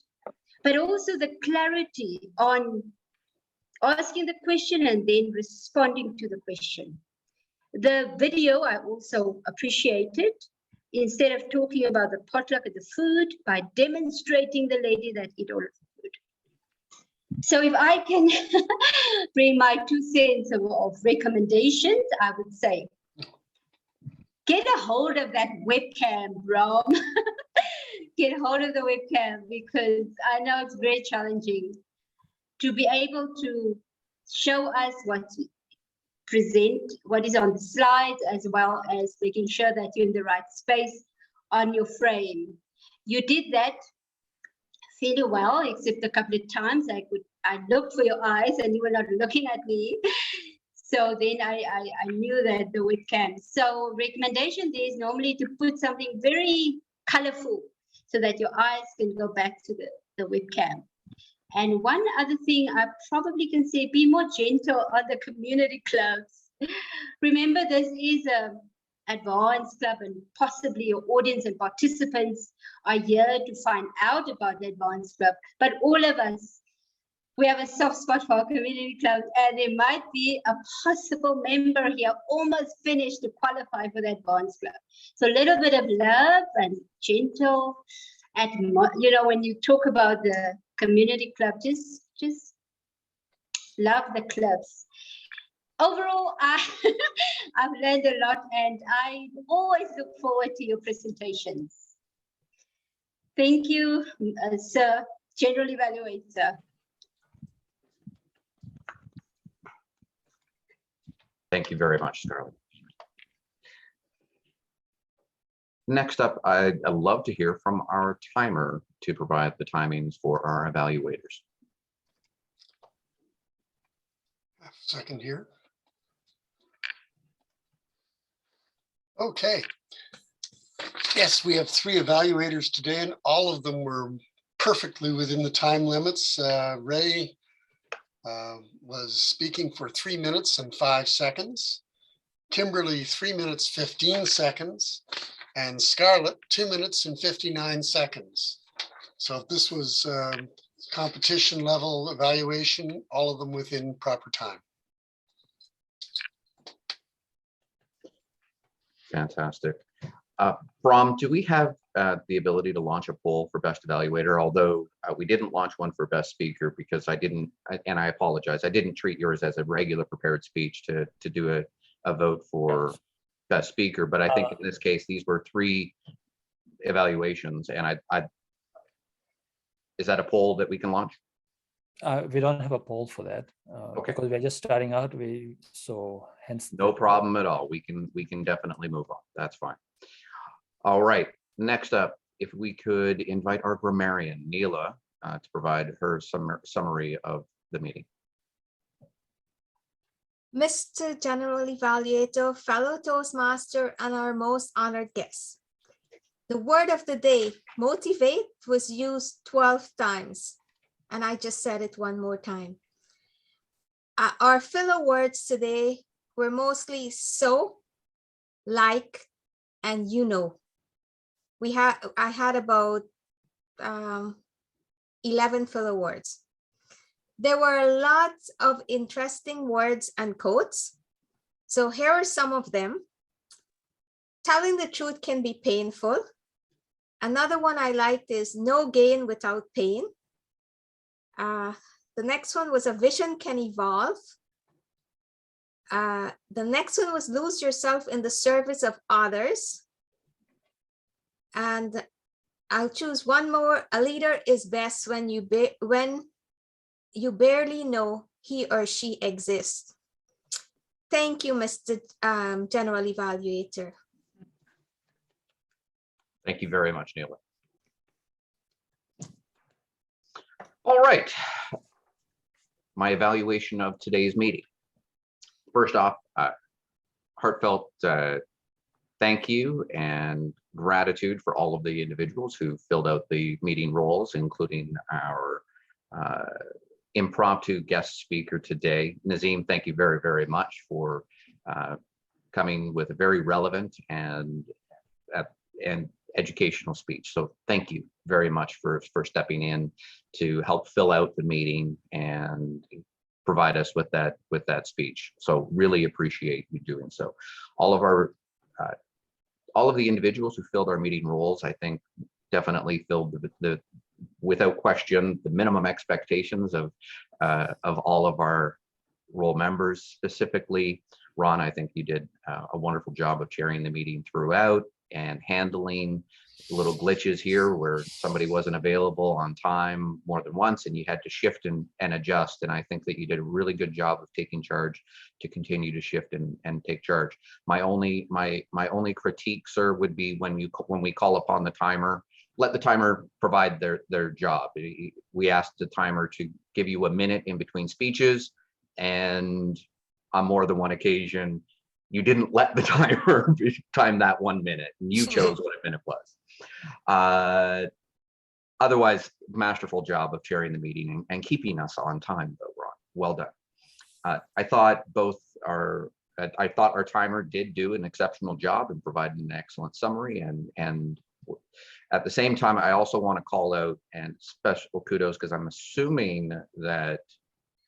but also the clarity on asking the question and then responding to the question. The video I also appreciated, instead of talking about the potluck and the food, by demonstrating the lady that ate all of the food. So if I can bring my 2 cents of recommendations, I would say, get a hold of that webcam, bro. Get a hold of the webcam, because I know it's very challenging to be able to show us present what is on the slides, as well as making sure that you're in the right space on your frame. You did that fairly well, except a couple of times I looked for your eyes and you were not looking at me. So then I knew that the webcam. So recommendation there is normally to put something very colorful so that your eyes can go back to the webcam. And one other thing I probably can say, be more gentle on the community clubs. Remember, this is an advanced club, and possibly your audience and participants are here to find out about the advanced club. But all of us, we have a soft spot for our community clubs, and there might be a possible member here almost finished to qualify for the advanced club. So a little bit of love and gentle, when you talk about the community club, just love the clubs. Overall, I've learned a lot, and I always look forward to your presentations. Thank you, Sir General Evaluator. Thank you very much, Scarlett. Next up, I'd love to hear from our timer to provide the timings for our evaluators. Half a second here. Okay. Yes, we have 3 evaluators today, and all of them were perfectly within the time limits. Ray was speaking for 3 minutes and 5 seconds. Kimberly, 3 minutes, 15 seconds. And Scarlett, 2 minutes and 59 seconds. So if this was competition level evaluation, all of them within proper time. Fantastic. Bram, do we have the ability to launch a poll for best evaluator? Although we didn't launch one for best speaker because and I apologize, I didn't treat yours as a regular prepared speech to do a vote for best speaker. But I think in this case, these were 3 evaluations, and is that a poll that we can launch? We don't have a poll for that Okay. because we're just starting out. So hence. No problem at all. We can definitely move on. That's fine. All right. Next up, if we could invite our grammarian, Neela, to provide her summary of the meeting. Mr. General Evaluator, fellow Toastmaster, and our most honored guests. The word of the day, motivate, was used 12 times. And I just said it one more time. Our filler words today were mostly so, like, and you know. I had about 11 filler words. There were lots of interesting words and quotes. So here are some of them. Telling the truth can be painful. Another one I liked is no gain without pain. The next one was a vision can evolve. The next one was lose yourself in the service of others. And I'll choose one more. A leader is best when you barely know he or she exists. Thank you, Mr. General Evaluator. Thank you very much, Neela. All right. My evaluation of today's meeting. First off, heartfelt thank you and gratitude for all of the individuals who filled out the meeting roles, including our impromptu guest speaker today. Nazim, thank you very, very much for coming with a very relevant and educational speech. So thank you very much for stepping in to help fill out the meeting and provide us with that speech. So really appreciate you doing so. All of the individuals who filled our meeting roles, I think, definitely filled the without question the minimum expectations of all of our role members. Specifically, Ron, I think you did a wonderful job of chairing the meeting throughout and handling little glitches here where somebody wasn't available on time more than once and you had to shift and adjust. And I think that you did a really good job of taking charge to continue to shift and take charge. My only critique, sir, would be when we call upon the timer, let the timer provide their job. We asked the timer to give you a minute in between speeches, and on more than one occasion, you didn't let the timer time that 1 minute, and you chose what a minute was. Otherwise, masterful job of chairing the meeting and keeping us on time, though, Ron. Well done. I thought our timer did do an exceptional job in providing an excellent summary, and at the same time, I also want to call out and special kudos because I'm assuming that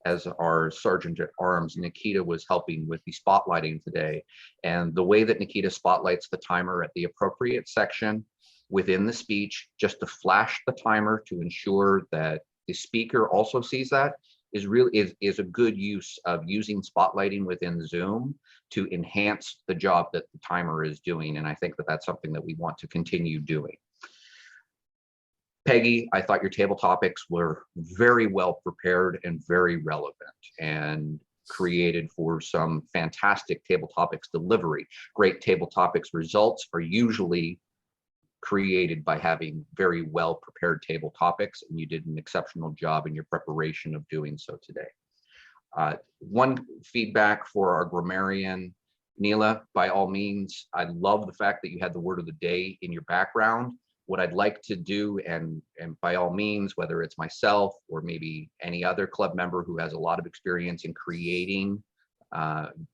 as our Sergeant at Arms, Nikita was helping with the spotlighting today. And the way that Nikita spotlights the timer at the appropriate section within the speech, just to flash the timer to ensure that the speaker also sees that is a good use of using spotlighting within Zoom to enhance the job that the timer is doing. And I think that that's something that we want to continue doing. Peggy, I thought your table topics were very well prepared and very relevant and created for some fantastic table topics delivery. Great table topics results are usually created by having very well prepared table topics, and you did an exceptional job in your preparation of doing so today. One feedback for our grammarian, Neela, by all means, I love the fact that you had the word of the day in your background. What I'd like to do, and by all means, whether it's myself or maybe any other club member who has a lot of experience in creating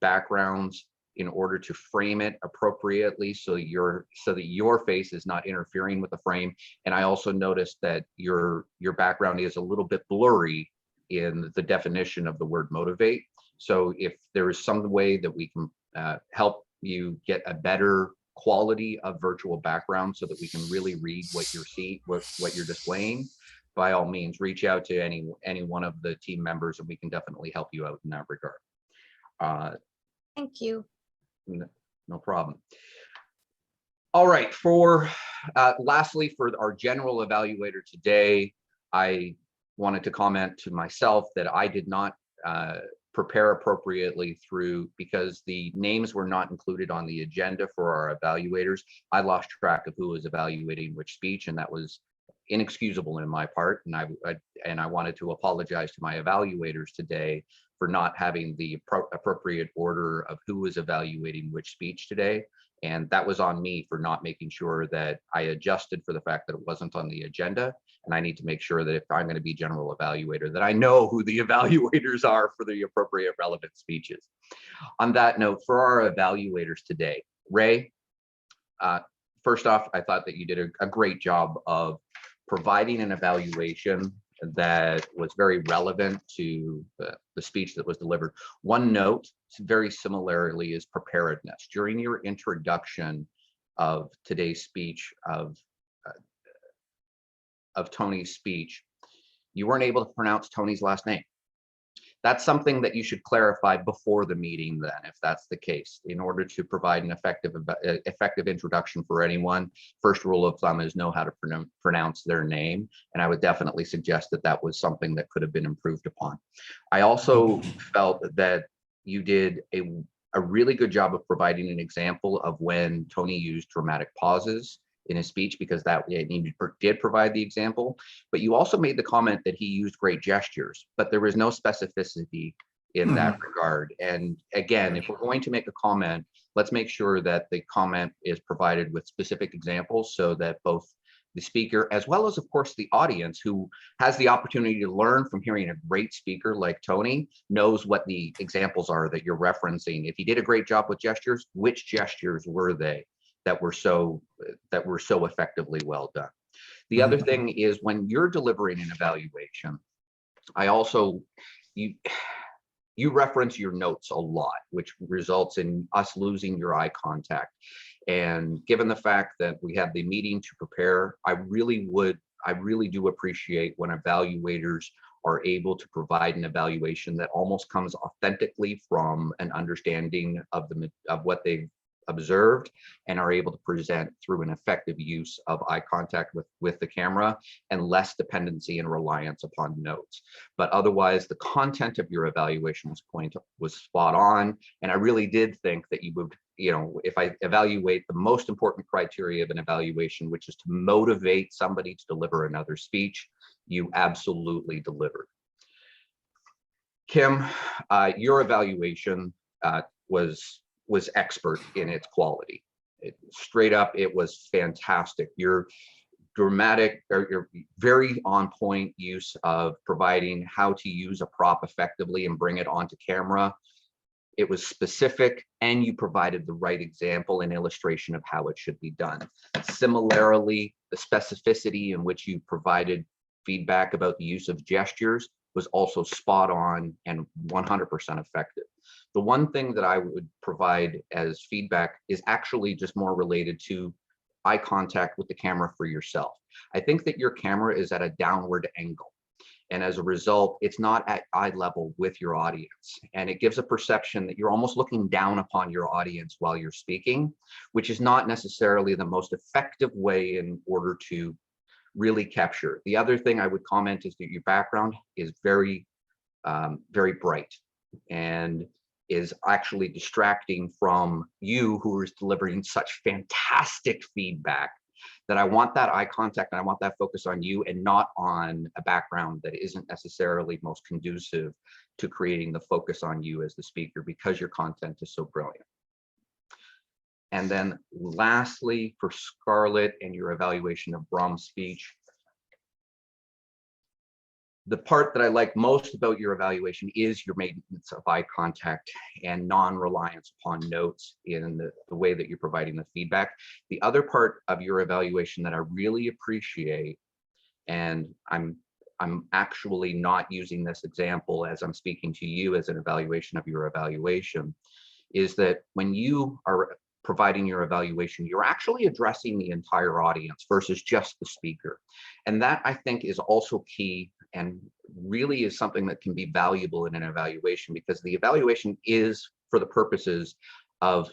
backgrounds in order to frame it appropriately so that your face is not interfering with the frame. And I also noticed that your background is a little bit blurry in the definition of the word motivate. So if there is some way that we can help you get a better quality of virtual background so that we can really read what what you're displaying, by all means, reach out to any one of the team members and we can definitely help you out in that regard. Thank you. No problem. All right, lastly, for our general evaluator today, I wanted to comment to myself that I did not prepare appropriately because the names were not included on the agenda for our evaluators. I lost track of who was evaluating which speech, and that was inexcusable in my part. And I wanted to apologize to my evaluators today for not having the appropriate order of who was evaluating which speech today. And that was on me for not making sure that I adjusted for the fact that it wasn't on the agenda. And I need to make sure that if I'm going to be general evaluator, that I know who the evaluators are for the appropriate relevant speeches. On that note, for our evaluators today, Ray, first off, I thought that you did a great job of providing an evaluation that was very relevant to the speech that was delivered. One note, very similarly, is preparedness. During your introduction of today's speech, of Tony's speech, you weren't able to pronounce Tony's last name. That's something that you should clarify before the meeting then, if that's the case, in order to provide an effective introduction for anyone. First rule of thumb is know how to pronounce their name. And I would definitely suggest that that was something that could have been improved upon. I also felt that you did a really good job of providing an example of when Tony used dramatic pauses in his speech, because he did provide the example, but you also made the comment that he used great gestures, but there was no specificity in that regard. And again, if we're going to make a comment, let's make sure that the comment is provided with specific examples so that both the speaker, as well as of course the audience, who has the opportunity to learn from hearing a great speaker like Tony, knows what the examples are that you're referencing. If he did a great job with gestures, which gestures were they that were so effectively well done? The other thing is, when you're delivering an evaluation, you reference your notes a lot, which results in us losing your eye contact. And given the fact that we have the meeting to prepare, I really do appreciate when evaluators are able to provide an evaluation that almost comes authentically from an understanding of what they've observed, and are able to present through an effective use of eye contact with the camera and less dependency and reliance upon notes. But otherwise, the content of your evaluation was spot on. And I really did think that you would, if I evaluate the most important criteria of an evaluation, which is to motivate somebody to deliver another speech, you absolutely delivered. Kim, your evaluation was expert in its quality. Straight up, it was fantastic. Your dramatic, or your very on point use of providing how to use a prop effectively and bring it onto camera. It was specific, and you provided the right example and illustration of how it should be done. Similarly, the specificity in which you provided feedback about the use of gestures was also spot on and 100% effective. The one thing that I would provide as feedback is actually just more related to eye contact with the camera for yourself. I think that your camera is at a downward angle, and as a result, it's not at eye level with your audience. And it gives a perception that you're almost looking down upon your audience while you're speaking, which is not necessarily the most effective way in order to really capture. The other thing I would comment is that your background is very, very bright, and is actually distracting from you, who is delivering such fantastic feedback, that I want that eye contact and I want that focus on you and not on a background that isn't necessarily most conducive to creating the focus on you as the speaker, because your content is so brilliant. And then lastly, for Scarlett and your evaluation of Brahm's speech, the part that I like most about your evaluation is your maintenance of eye contact and non-reliance upon notes in the way that you're providing the feedback. The other part of your evaluation that I really appreciate, and I'm actually not using this example as I'm speaking to you as an evaluation of your evaluation, is that when you are providing your evaluation, you're actually addressing the entire audience versus just the speaker. And that, I think, is also key and really is something that can be valuable in an evaluation, because the evaluation is for the purposes of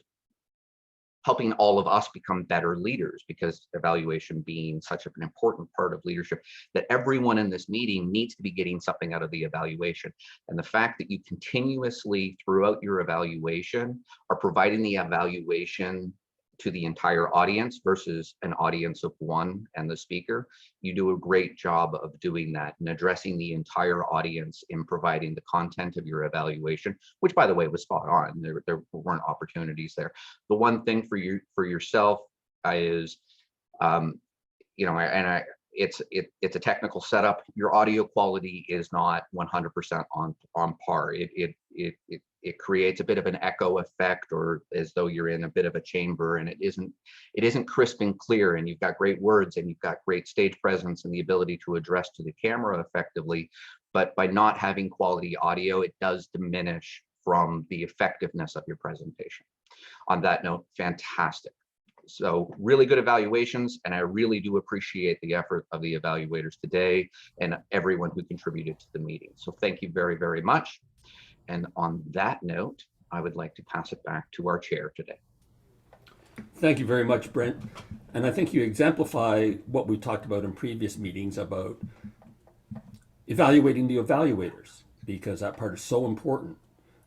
helping all of us become better leaders, because evaluation being such an important part of leadership, that everyone in this meeting needs to be getting something out of the evaluation. And the fact that you continuously throughout your evaluation are providing the evaluation to the entire audience versus an audience of one and the speaker, you do a great job of doing that and addressing the entire audience in providing the content of your evaluation, which, by the way, was spot on. There weren't opportunities there. The one thing for you, for yourself, is, you know, and it's a technical setup. Your audio quality is not 100% on par. It creates a bit of an echo effect, or as though you're in a bit of a chamber, and it isn't crisp and clear. And you've got great words and you've got great stage presence and the ability to address to the camera effectively, but by not having quality audio, it does diminish from the effectiveness of your presentation. On that note, fantastic. So really good evaluations, and I really do appreciate the effort of the evaluators today and everyone who contributed to the meeting. So thank you very, very much. And on that note, I would like to pass it back to our chair today. Thank you very much, Brent. And I think you exemplify what we talked about in previous meetings about evaluating the evaluators, because that part is so important.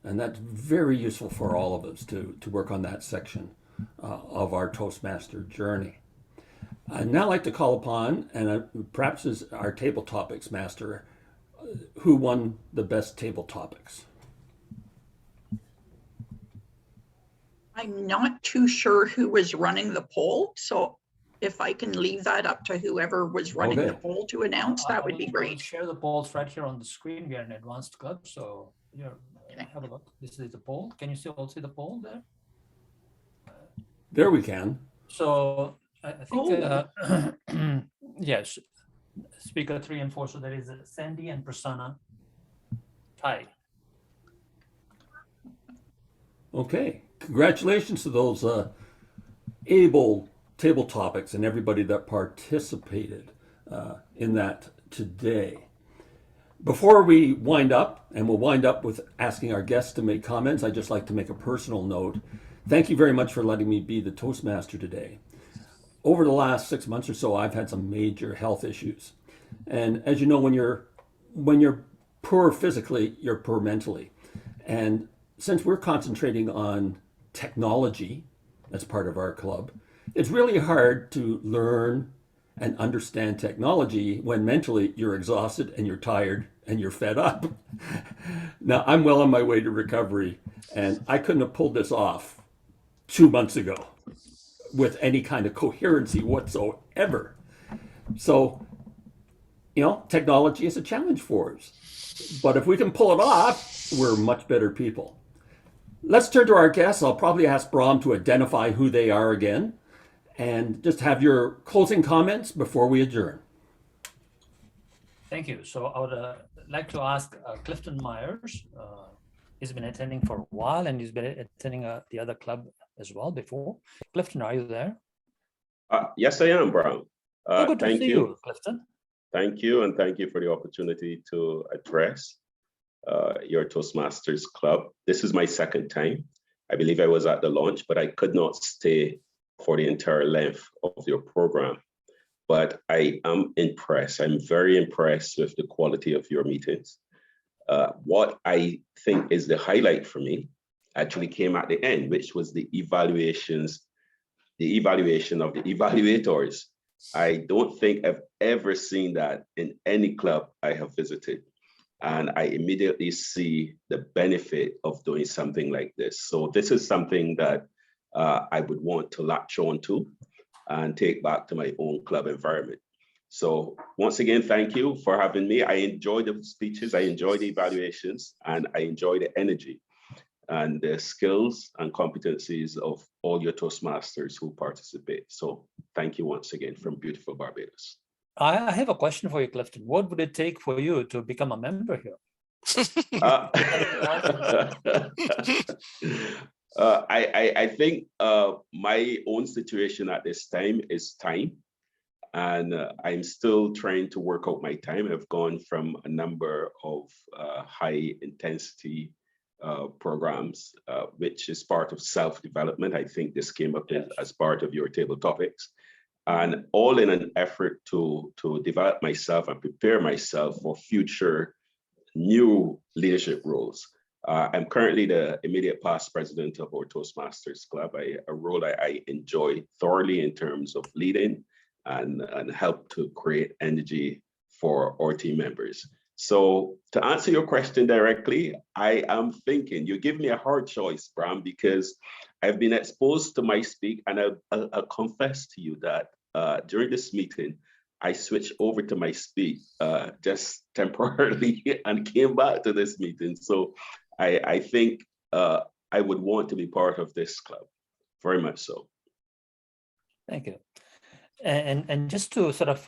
And that's very useful for all of us to work on that section of our Toastmaster journey. I'd now like to call upon, and perhaps as our table topics master, who won the best table topics? I'm not too sure who was running the poll, so if I can leave that up to whoever was running the poll to announce, that would be I will great. share the polls right here on the screen. We are an advanced club, so here, have a look. This is the poll. Can you all see the poll there? There we can. So I think, yes, speaker 3 and 4. So there is Sandy and Prasanna tied. Okay, congratulations to those able table topics and everybody that participated in that today. Before we wind up, and we'll wind up with asking our guests to make comments, I'd just like to make a personal note. Thank you very much for letting me be the Toastmaster today. Over the last 6 months or so, I've had some major health issues. And as you know, when you're poor physically, you're poor mentally. And since we're concentrating on technology as part of our club, it's really hard to learn and understand technology when mentally you're exhausted and you're tired and you're fed up. Now, I'm well on my way to recovery, and I couldn't have pulled this off 2 months ago with any kind of coherency whatsoever. So, you know, technology is a challenge for us. But if we can pull it off, we're much better people. Let's turn to our guests. I'll probably ask Bram to identify who they are again, and just have your closing comments before we adjourn. Thank you. So I would like to ask Clifton Myers. He's been attending for a while, and he's been attending the other club as well before. Clifton, are you there? Yes, I am, Brown. Good to see you, Clifton. Thank you, and thank you for the opportunity to address your Toastmasters Club. This is my second time. I believe I was at the launch, but I could not stay for the entire length of your program. But I am impressed. I'm very impressed with the quality of your meetings. What I think is the highlight for me actually came at the end, which was the evaluation of the evaluators. I don't think I've ever seen that in any club I have visited. And I immediately see the benefit of doing something like this. So this is something that I would want to latch on to and take back to my own club environment. So once again, thank you for having me. I enjoyed the speeches, I enjoyed the evaluations, and I enjoy the energy and the skills and competencies of all your Toastmasters who participate. So thank you once again from beautiful Barbados. I have a question for you, Clifton. What would it take for you to become a member here? I think my own situation at this time is time. And I'm still trying to work out my time. I've gone from a number of high intensity programs, which is part of self-development. I think this came up as part of your table topics. And all in an effort to develop myself and prepare myself for future new leadership roles. I'm currently the immediate past president of our Toastmasters Club, a role I enjoy thoroughly in terms of leading and help to create energy for our team members. So to answer your question directly, I am thinking, you give me a hard choice, Bram, because I've been exposed to MySpeak, and I'll confess to you that during this meeting, I switched over to MySpeak just temporarily and came back to this meeting. So I think I would want to be part of this club, very much so. Thank you. And just to sort of,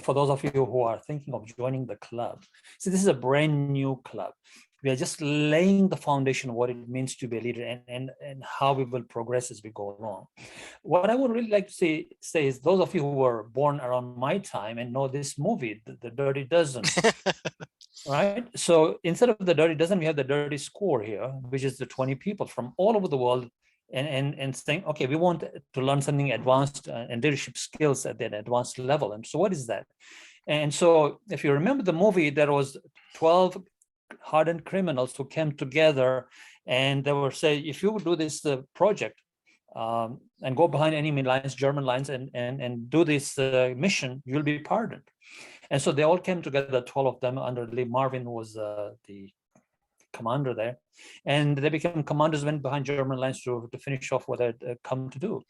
for those of you who are thinking of joining the club, so this is a brand new club. We are just laying the foundation of what it means to be a leader and how we will progress as we go along. What I would really like to say is those of you who were born around my time and know this movie, The Dirty Dozen, right? So instead of The Dirty Dozen, we have the Dirty Score here, which is the 20 people from all over the world and saying, okay, we want to learn something advanced and leadership skills at that advanced level. And so what is that? And so if you remember the movie, there was 12 hardened criminals who came together and they were saying, if you would do this project and go behind enemy lines, German lines, and do this mission, you'll be pardoned. And so they all came together, 12 of them under Lee Marvin, who was the commander there. And they became commanders, went behind German lines to finish off what they'd come to do.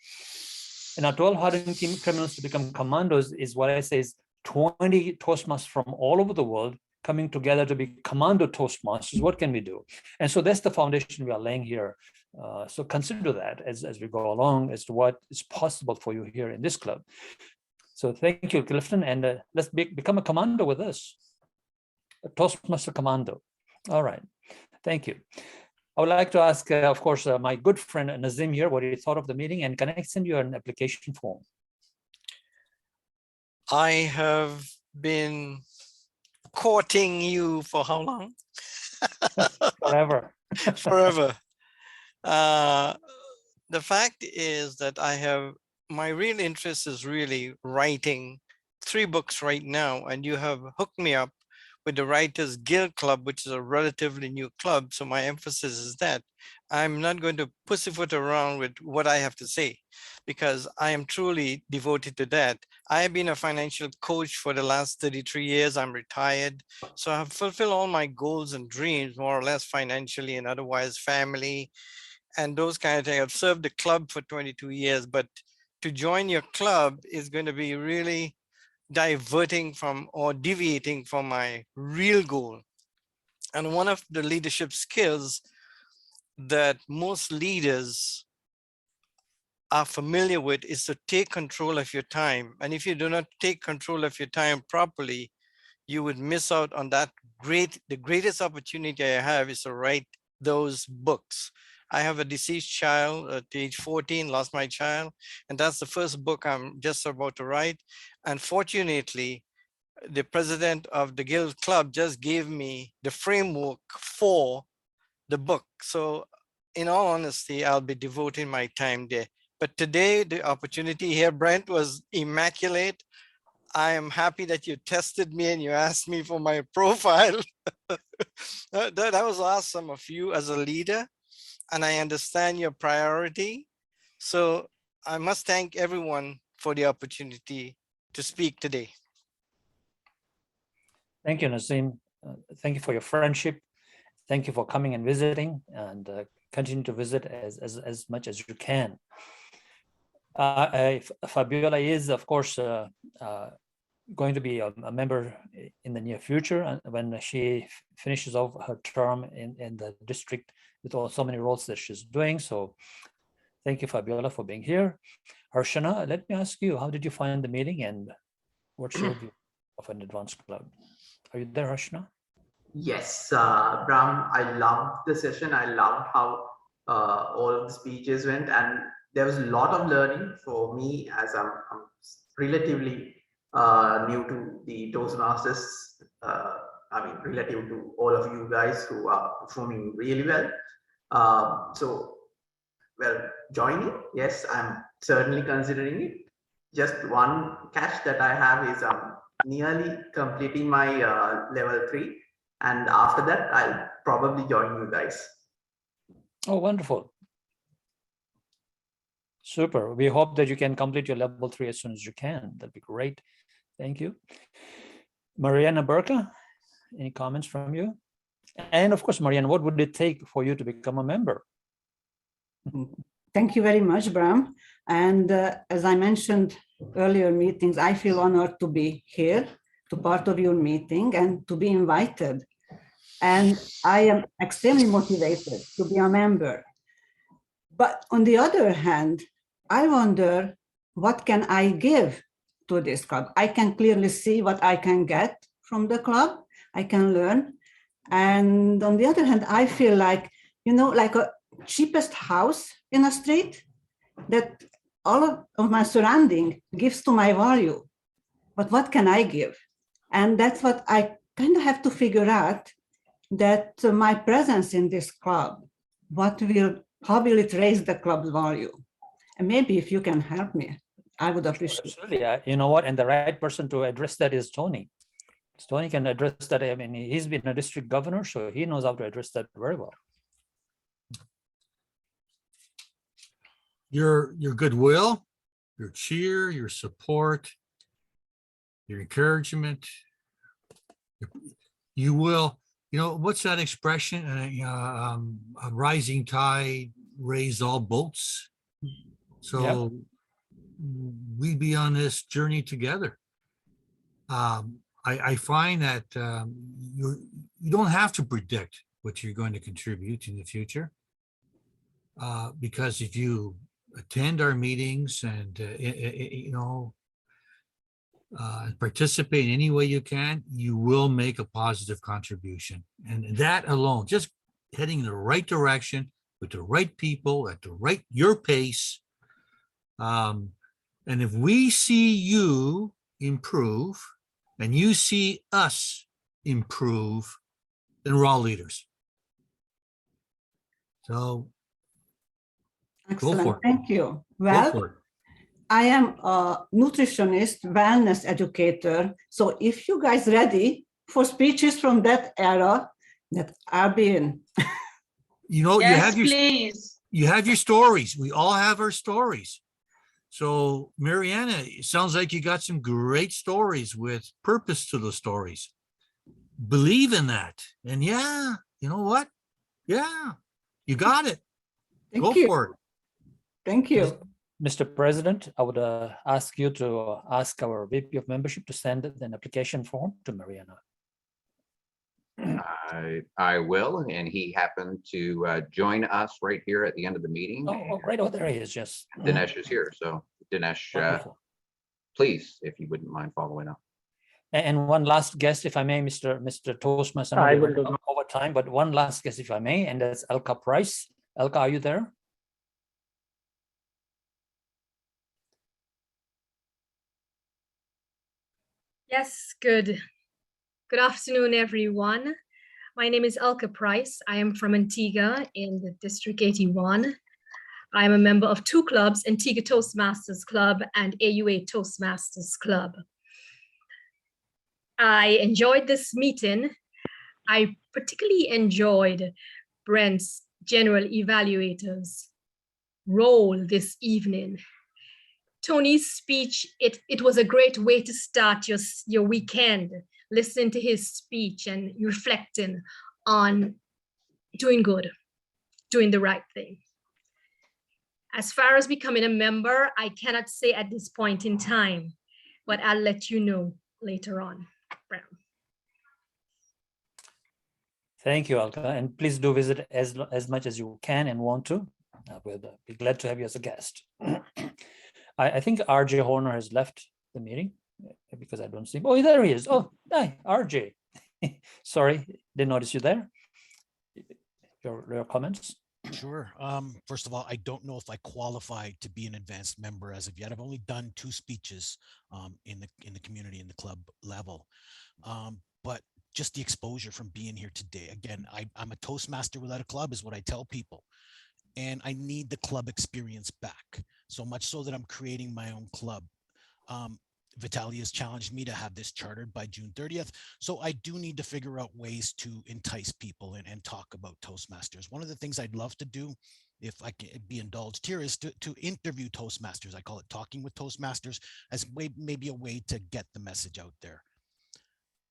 And now 12 hardened criminals to become commandos is what I say is 20 Toastmasters from all over the world coming together to be commando Toastmasters. What can we do? And so that's the foundation we are laying here. So consider that as we go along as to what is possible for you here in this club. So thank you, Clifton, and let's become a commando with us, a Toastmaster commando. All right, thank you. I would like to ask, of course, my good friend Nazim here, what he thought of the meeting, and can I send you an application form? I have been courting you for how long? Forever. Forever. The fact is that my real interest is really writing 3 books right now, and you have hooked me up with the Writers Guild Club, which is a relatively new club. So my emphasis is that I'm not going to pussyfoot around with what I have to say, because I am truly devoted to that. I have been a financial coach for the last 33 years. I'm retired. So I have fulfilled all my goals and dreams, more or less financially and otherwise, family and those kind of things. I've served the club for 22 years, but to join your club is going to be really diverting from or deviating from my real goal. And one of the leadership skills that most leaders are familiar with is to take control of your time. And if you do not take control of your time properly, you would miss out on that the greatest opportunity I have is to write those books. I have a deceased child at age 14, lost my child, and that's the first book I'm just about to write. And fortunately, the president of the Guild Club just gave me the framework for the book. So in all honesty, I'll be devoting my time there. But today, the opportunity here, Brent, was immaculate. I am happy that you tested me and you asked me for my profile. that was awesome of you as a leader. And I understand your priority. So I must thank everyone for the opportunity to speak today. Thank you, Nazim. Thank you for your friendship. Thank you for coming and visiting, and continue to visit as much as you can. Fabiola is, of course, going to be a member in the near future when she finishes off her term in the district with so many roles that she's doing. So thank you, Fabiola, for being here. Harshana, let me ask you, how did you find the meeting and what's your view of an advanced club? Are you there, Harshana? Yes, Bram, I loved the session. I loved how all of the speeches went, and there was a lot of learning for me as I'm relatively new to the Toastmasters. I mean, relative to all of you guys who are performing really well. Well, joining, yes, I'm certainly considering it. Just one catch that I have is nearly completing my level 3, and after that I'll probably join you guys. Oh, wonderful. Super. We hope that you can complete your level 3 as soon as you can. That'd be great. Thank you. Mariana Burka, any comments from you? And of course, Mariana, what would it take for you to become a member? Thank you very much, Bram. And as I mentioned earlier meetings, I feel honored to be here, to part of your meeting and to be invited. And I am extremely motivated to be a member. But on the other hand, I wonder, what can I give to this club? I can clearly see what I can get from the club. I can learn. And on the other hand, I feel like, you know, like a cheapest house in a street, that all of my surrounding gives to my value. But what can I give? And that's what I kind of have to figure out, that my presence in this club, how will it raise the club's value? And maybe if you can help me, I would appreciate it. Absolutely. You know what? And the right person to address that is Tony. Tony can address that. I mean, he's been a district governor, so he knows how to address that very well. Your goodwill, your cheer, your support, your encouragement. You will, you know, what's that expression? A rising tide raise all boats. So we be on this journey together. I find that you don't have to predict what you're going to contribute in the future, because if you attend our meetings and participate in any way you can, you will make a positive contribution. And that alone, just heading in the right direction with the right people at your pace. And if we see you improve and you see us improve, then we're all leaders. So Excellent. go for it. Thank you. Go Well, for it. I am a nutritionist, wellness educator. So if you guys ready for speeches from that era, that I'll be in. You know, Yes, please. you have your stories. We all have our stories. So Mariana, it sounds like you got some great stories with purpose to the stories. Believe in that. And yeah, you know what? Yeah, you got it. Go for it. Thank you. Mr. President, I would ask you to ask our VP of membership to send an application form to Mariana. I will, and he happened to join us right here at the end of the meeting. Oh, right. Oh, there he is. Yes. Dinesh is here. So Dinesh, please, if you wouldn't mind following up. And one last guest, if I may, Mr. Toastmaster. I We're will. over time, but one last guest, if I may, and that's Elka Price. Elka, are you there? Yes, good afternoon, everyone. My name is Elka Price. I am from Antigua in the District 81. I am a member of two clubs, Antigua Toastmasters Club and AUA Toastmasters Club. I enjoyed this meeting. I particularly enjoyed Brent's general evaluator's role this evening. Tony's speech, it was a great way to start your weekend, listening to his speech and reflecting on doing good, doing the right thing. As far as becoming a member, I cannot say at this point in time, but I'll let you know later on. Brown. Thank you, Elka, and please do visit as much as you can and want to. We'll be glad to have you as a guest. I think RJ Horner has left the meeting because I don't see him. Oh, there he is. Oh, hi, RJ. Sorry, didn't notice you there. Your comments. Sure. First of all, I don't know if I qualify to be an advanced member as of yet. I've only done 2 speeches in the community, in the club level. But just the exposure from being here today. Again, I'm a Toastmaster without a club is what I tell people. And I need the club experience back. So much so that I'm creating my own club. Vitaly has challenged me to have this chartered by June 30th. So I do need to figure out ways to entice people and talk about Toastmasters. One of the things I'd love to do, if I can be indulged here, is to interview Toastmasters. I call it Talking with Toastmasters, as maybe a way to get the message out there.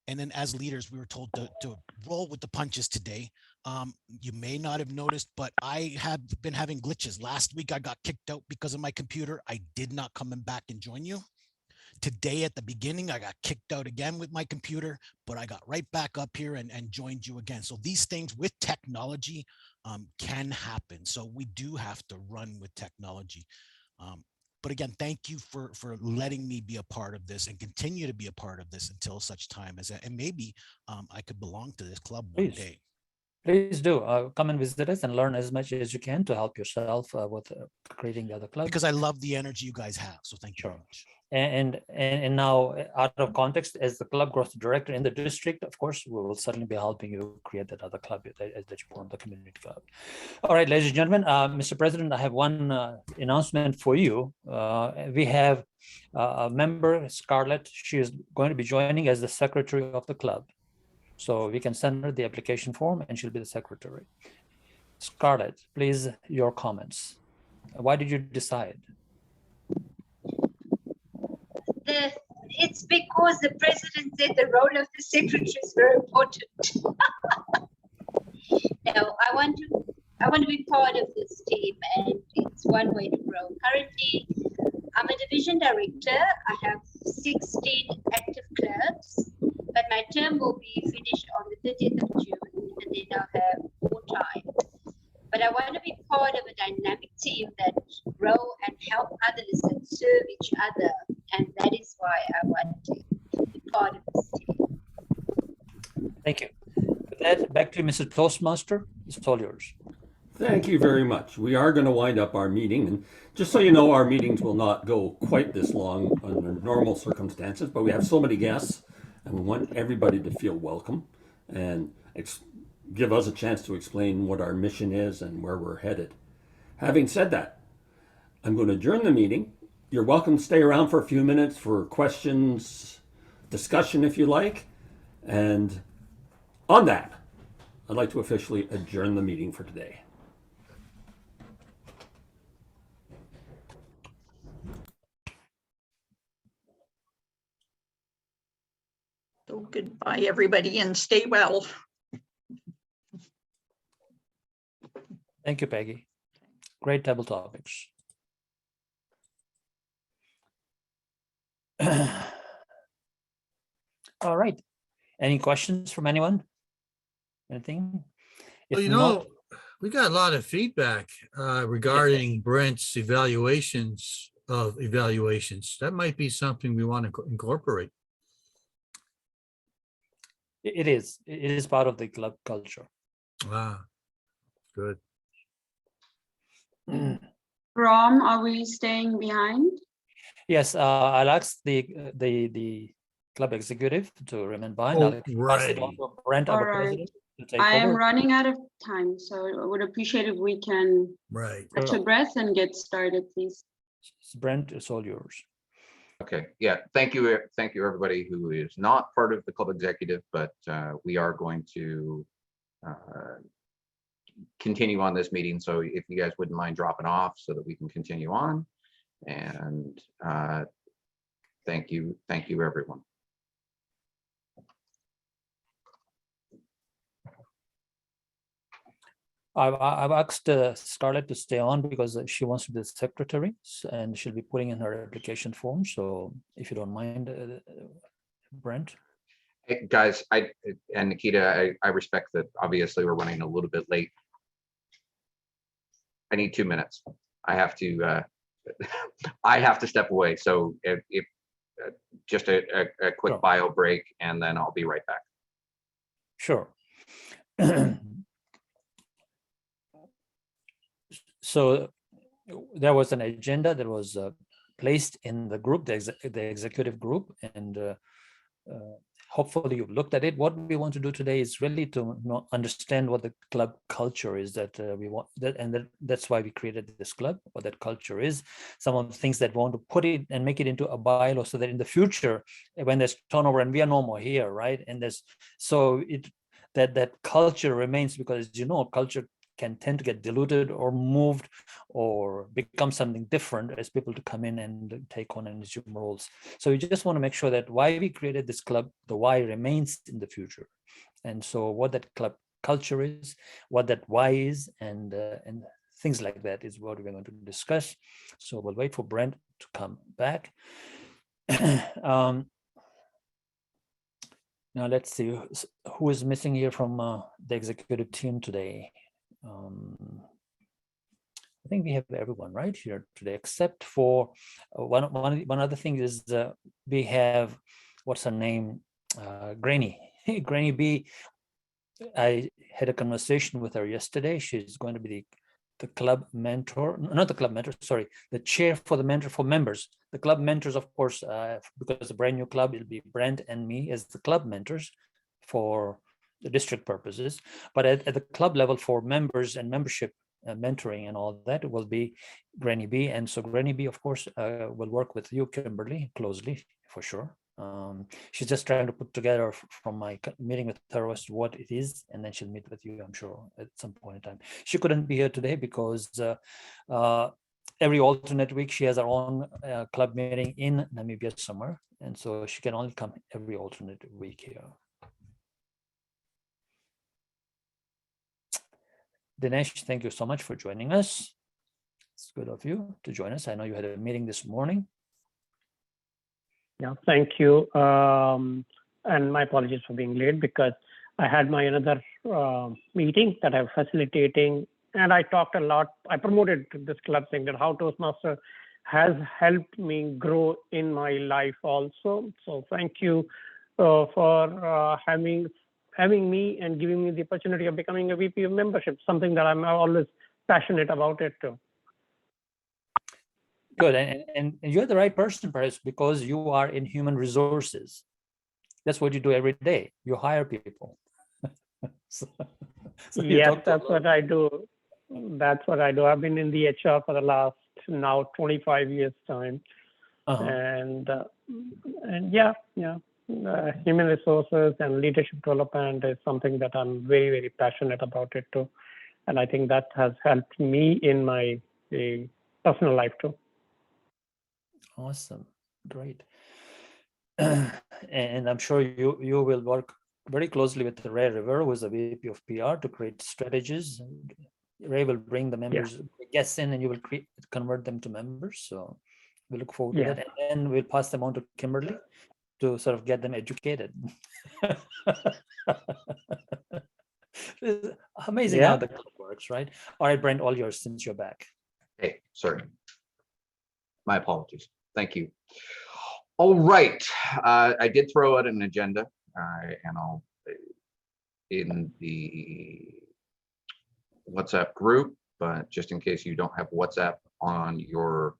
And then as leaders, we were told to roll with the punches today. You may not have noticed, but I have been having glitches. Last week, I got kicked out because of my computer. I did not come back and join you. Today at the beginning, I got kicked out again with my computer, but I got right back up here and joined you again. So these things with technology can happen. So we do have to run with technology. But again, thank you for letting me be a part of this and continue to be a part of this until such time as and maybe I could belong to this club one day. Please do come and visit us and learn as much as you can to help yourself with creating the other club. Because I love the energy you guys have. So thank you very much. And now, out of context, as the club growth director in the district, of course, we will certainly be helping you create that other club that you form, the community club. All right, ladies and gentlemen, Mr. President, I have one announcement for you. We have a member, Scarlett. She is going to be joining as the secretary of the club. So we can send her the application form and she'll be the secretary. Scarlett, please, your comments. Why did you decide? It's because the president said the role of the secretary is very important. Now, I want to be part of this team, and it's one way to grow. Currently, I'm a division director. I have 16 active clubs, but my term will be finished on the 30th of June, and then I'll have more time. But I want to be part of a dynamic team that grow and help others and serve each other. And that is why I want to be part of this team. Thank you. With that, back to you, Mr. Toastmaster. It's all yours. Thank you very much. We are going to wind up our meeting. And just so you know, our meetings will not go quite this long under normal circumstances, but we have so many guests and we want everybody to feel welcome and give us a chance to explain what our mission is and where we're headed. Having said that, I'm going to adjourn the meeting. You're welcome to stay around for a few minutes for questions, discussion if you like. And on that, I'd like to officially adjourn the meeting for today. So goodbye, everybody, and stay well. Thank you, Peggy. Great table topics. All right. Any questions from anyone? Anything? If Well, you know, we got a lot of feedback regarding Brent's evaluations of evaluations. That might be something we want to incorporate. It is. It is part of the club culture. Ah, good. Rom, are we staying behind? Yes, I'll ask the club executive to remain behind. Oh, I'll pass it on to Brent, All our right. president, to take I am over. running out of time, so I would appreciate if we can catch a breath and get started, please. Brent, it's all yours. Okay, yeah, thank you, everybody who is not part of the club executive, but we are going to continue on this meeting. So if you guys wouldn't mind dropping off so that we can continue on. And thank you, everyone. I've asked Scarlett to stay on because she wants to be the secretary and she'll be putting in her application form. So if you don't mind, Brent. Hey, guys, and Nikita, I respect that obviously we're running a little bit late. I need 2 minutes. I have to step away. So if just a quick bio break and then I'll be right back. Sure. So there was an agenda that was placed in the group, the executive group, and hopefully you've looked at it. What we want to do today is really to understand what the club culture is that we want, that's why we created this club, what that culture is, some of the things that we want to put it and make it into a bylaw so that in the future, when there's turnover and we are no more here, right? And there's, so that culture remains, because as you know, culture can tend to get diluted or moved or become something different as people to come in and take on and assume roles. So we just want to make sure that why we created this club, the why remains in the future. And so what that club culture is, what that why is, and things like that is what we're going to discuss. So we'll wait for Brent to come back. Now let's see who is missing here from the executive team today. I think we have everyone right here today, except for one other thing is we have, what's her name, Granny Granny B. I had a conversation with her yesterday. She's going to be the club mentor, not the club mentor, sorry, the chair for the mentor for members. The club mentors, of course, because it's a brand new club, it'll be Brent and me as the club mentors for the district purposes, but at the club level for members and membership mentoring and all that, it will be Granny B. And so Granny B, of course, will work with you, Kimberly, closely for sure. She's just trying to put together from my meeting with her as to what it is, and then she'll meet with you, I'm sure, at some point in time. She couldn't be here today because every alternate week she has her own club meeting in Namibia somewhere, and so she can only come every alternate week here. Dinesh, thank you so much for joining us. It's good of you to join us. I know you had a meeting this morning. Yeah, thank you. And my apologies for being late because I had my another meeting that I'm facilitating, and I talked a lot. I promoted this club saying that how Toastmaster has helped me grow in my life also. So thank you for having me and giving me the opportunity of becoming a VP of membership, something that I'm always passionate about it too. Good, and you're the right person, perhaps, because you are in human resources. That's what you do every day. You hire people. so yes, that's what I do. That's what I do. I've been in the HR for the last now 25 years time. And yeah. Human resources and leadership development is something that I'm very, very passionate about it too. And I think that has helped me in my personal life too. Awesome, great. And I'm sure you will work very closely with Ray Rivera, who is the VP of PR, to create strategies. Ray will bring the members, guests in, and you will convert them to members. So we look forward to that. And then we'll pass them on to Kimberly to sort of get them educated. It's amazing how the club works, right? All right, Brent, all yours since you're back. Hey, sorry. My apologies. Thank you. All right. I did throw out an agenda, and I'll in the WhatsApp group, but just in case you don't have WhatsApp on your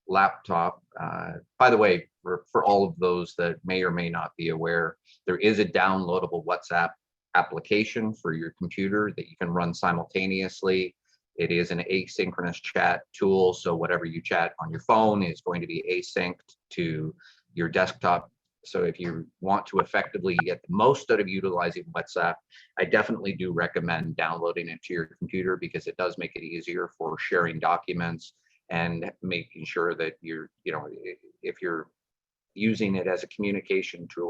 laptop. By the way, for all of those that may or may not be aware, there is a downloadable WhatsApp application for your computer that you can run simultaneously. It is an asynchronous chat tool, so whatever you chat on your phone is going to be asynced to your desktop. So if you want to effectively get the most out of utilizing WhatsApp, I definitely do recommend downloading it to your computer because it does make it easier for sharing documents and making sure that you're, if you're using it as a communication tool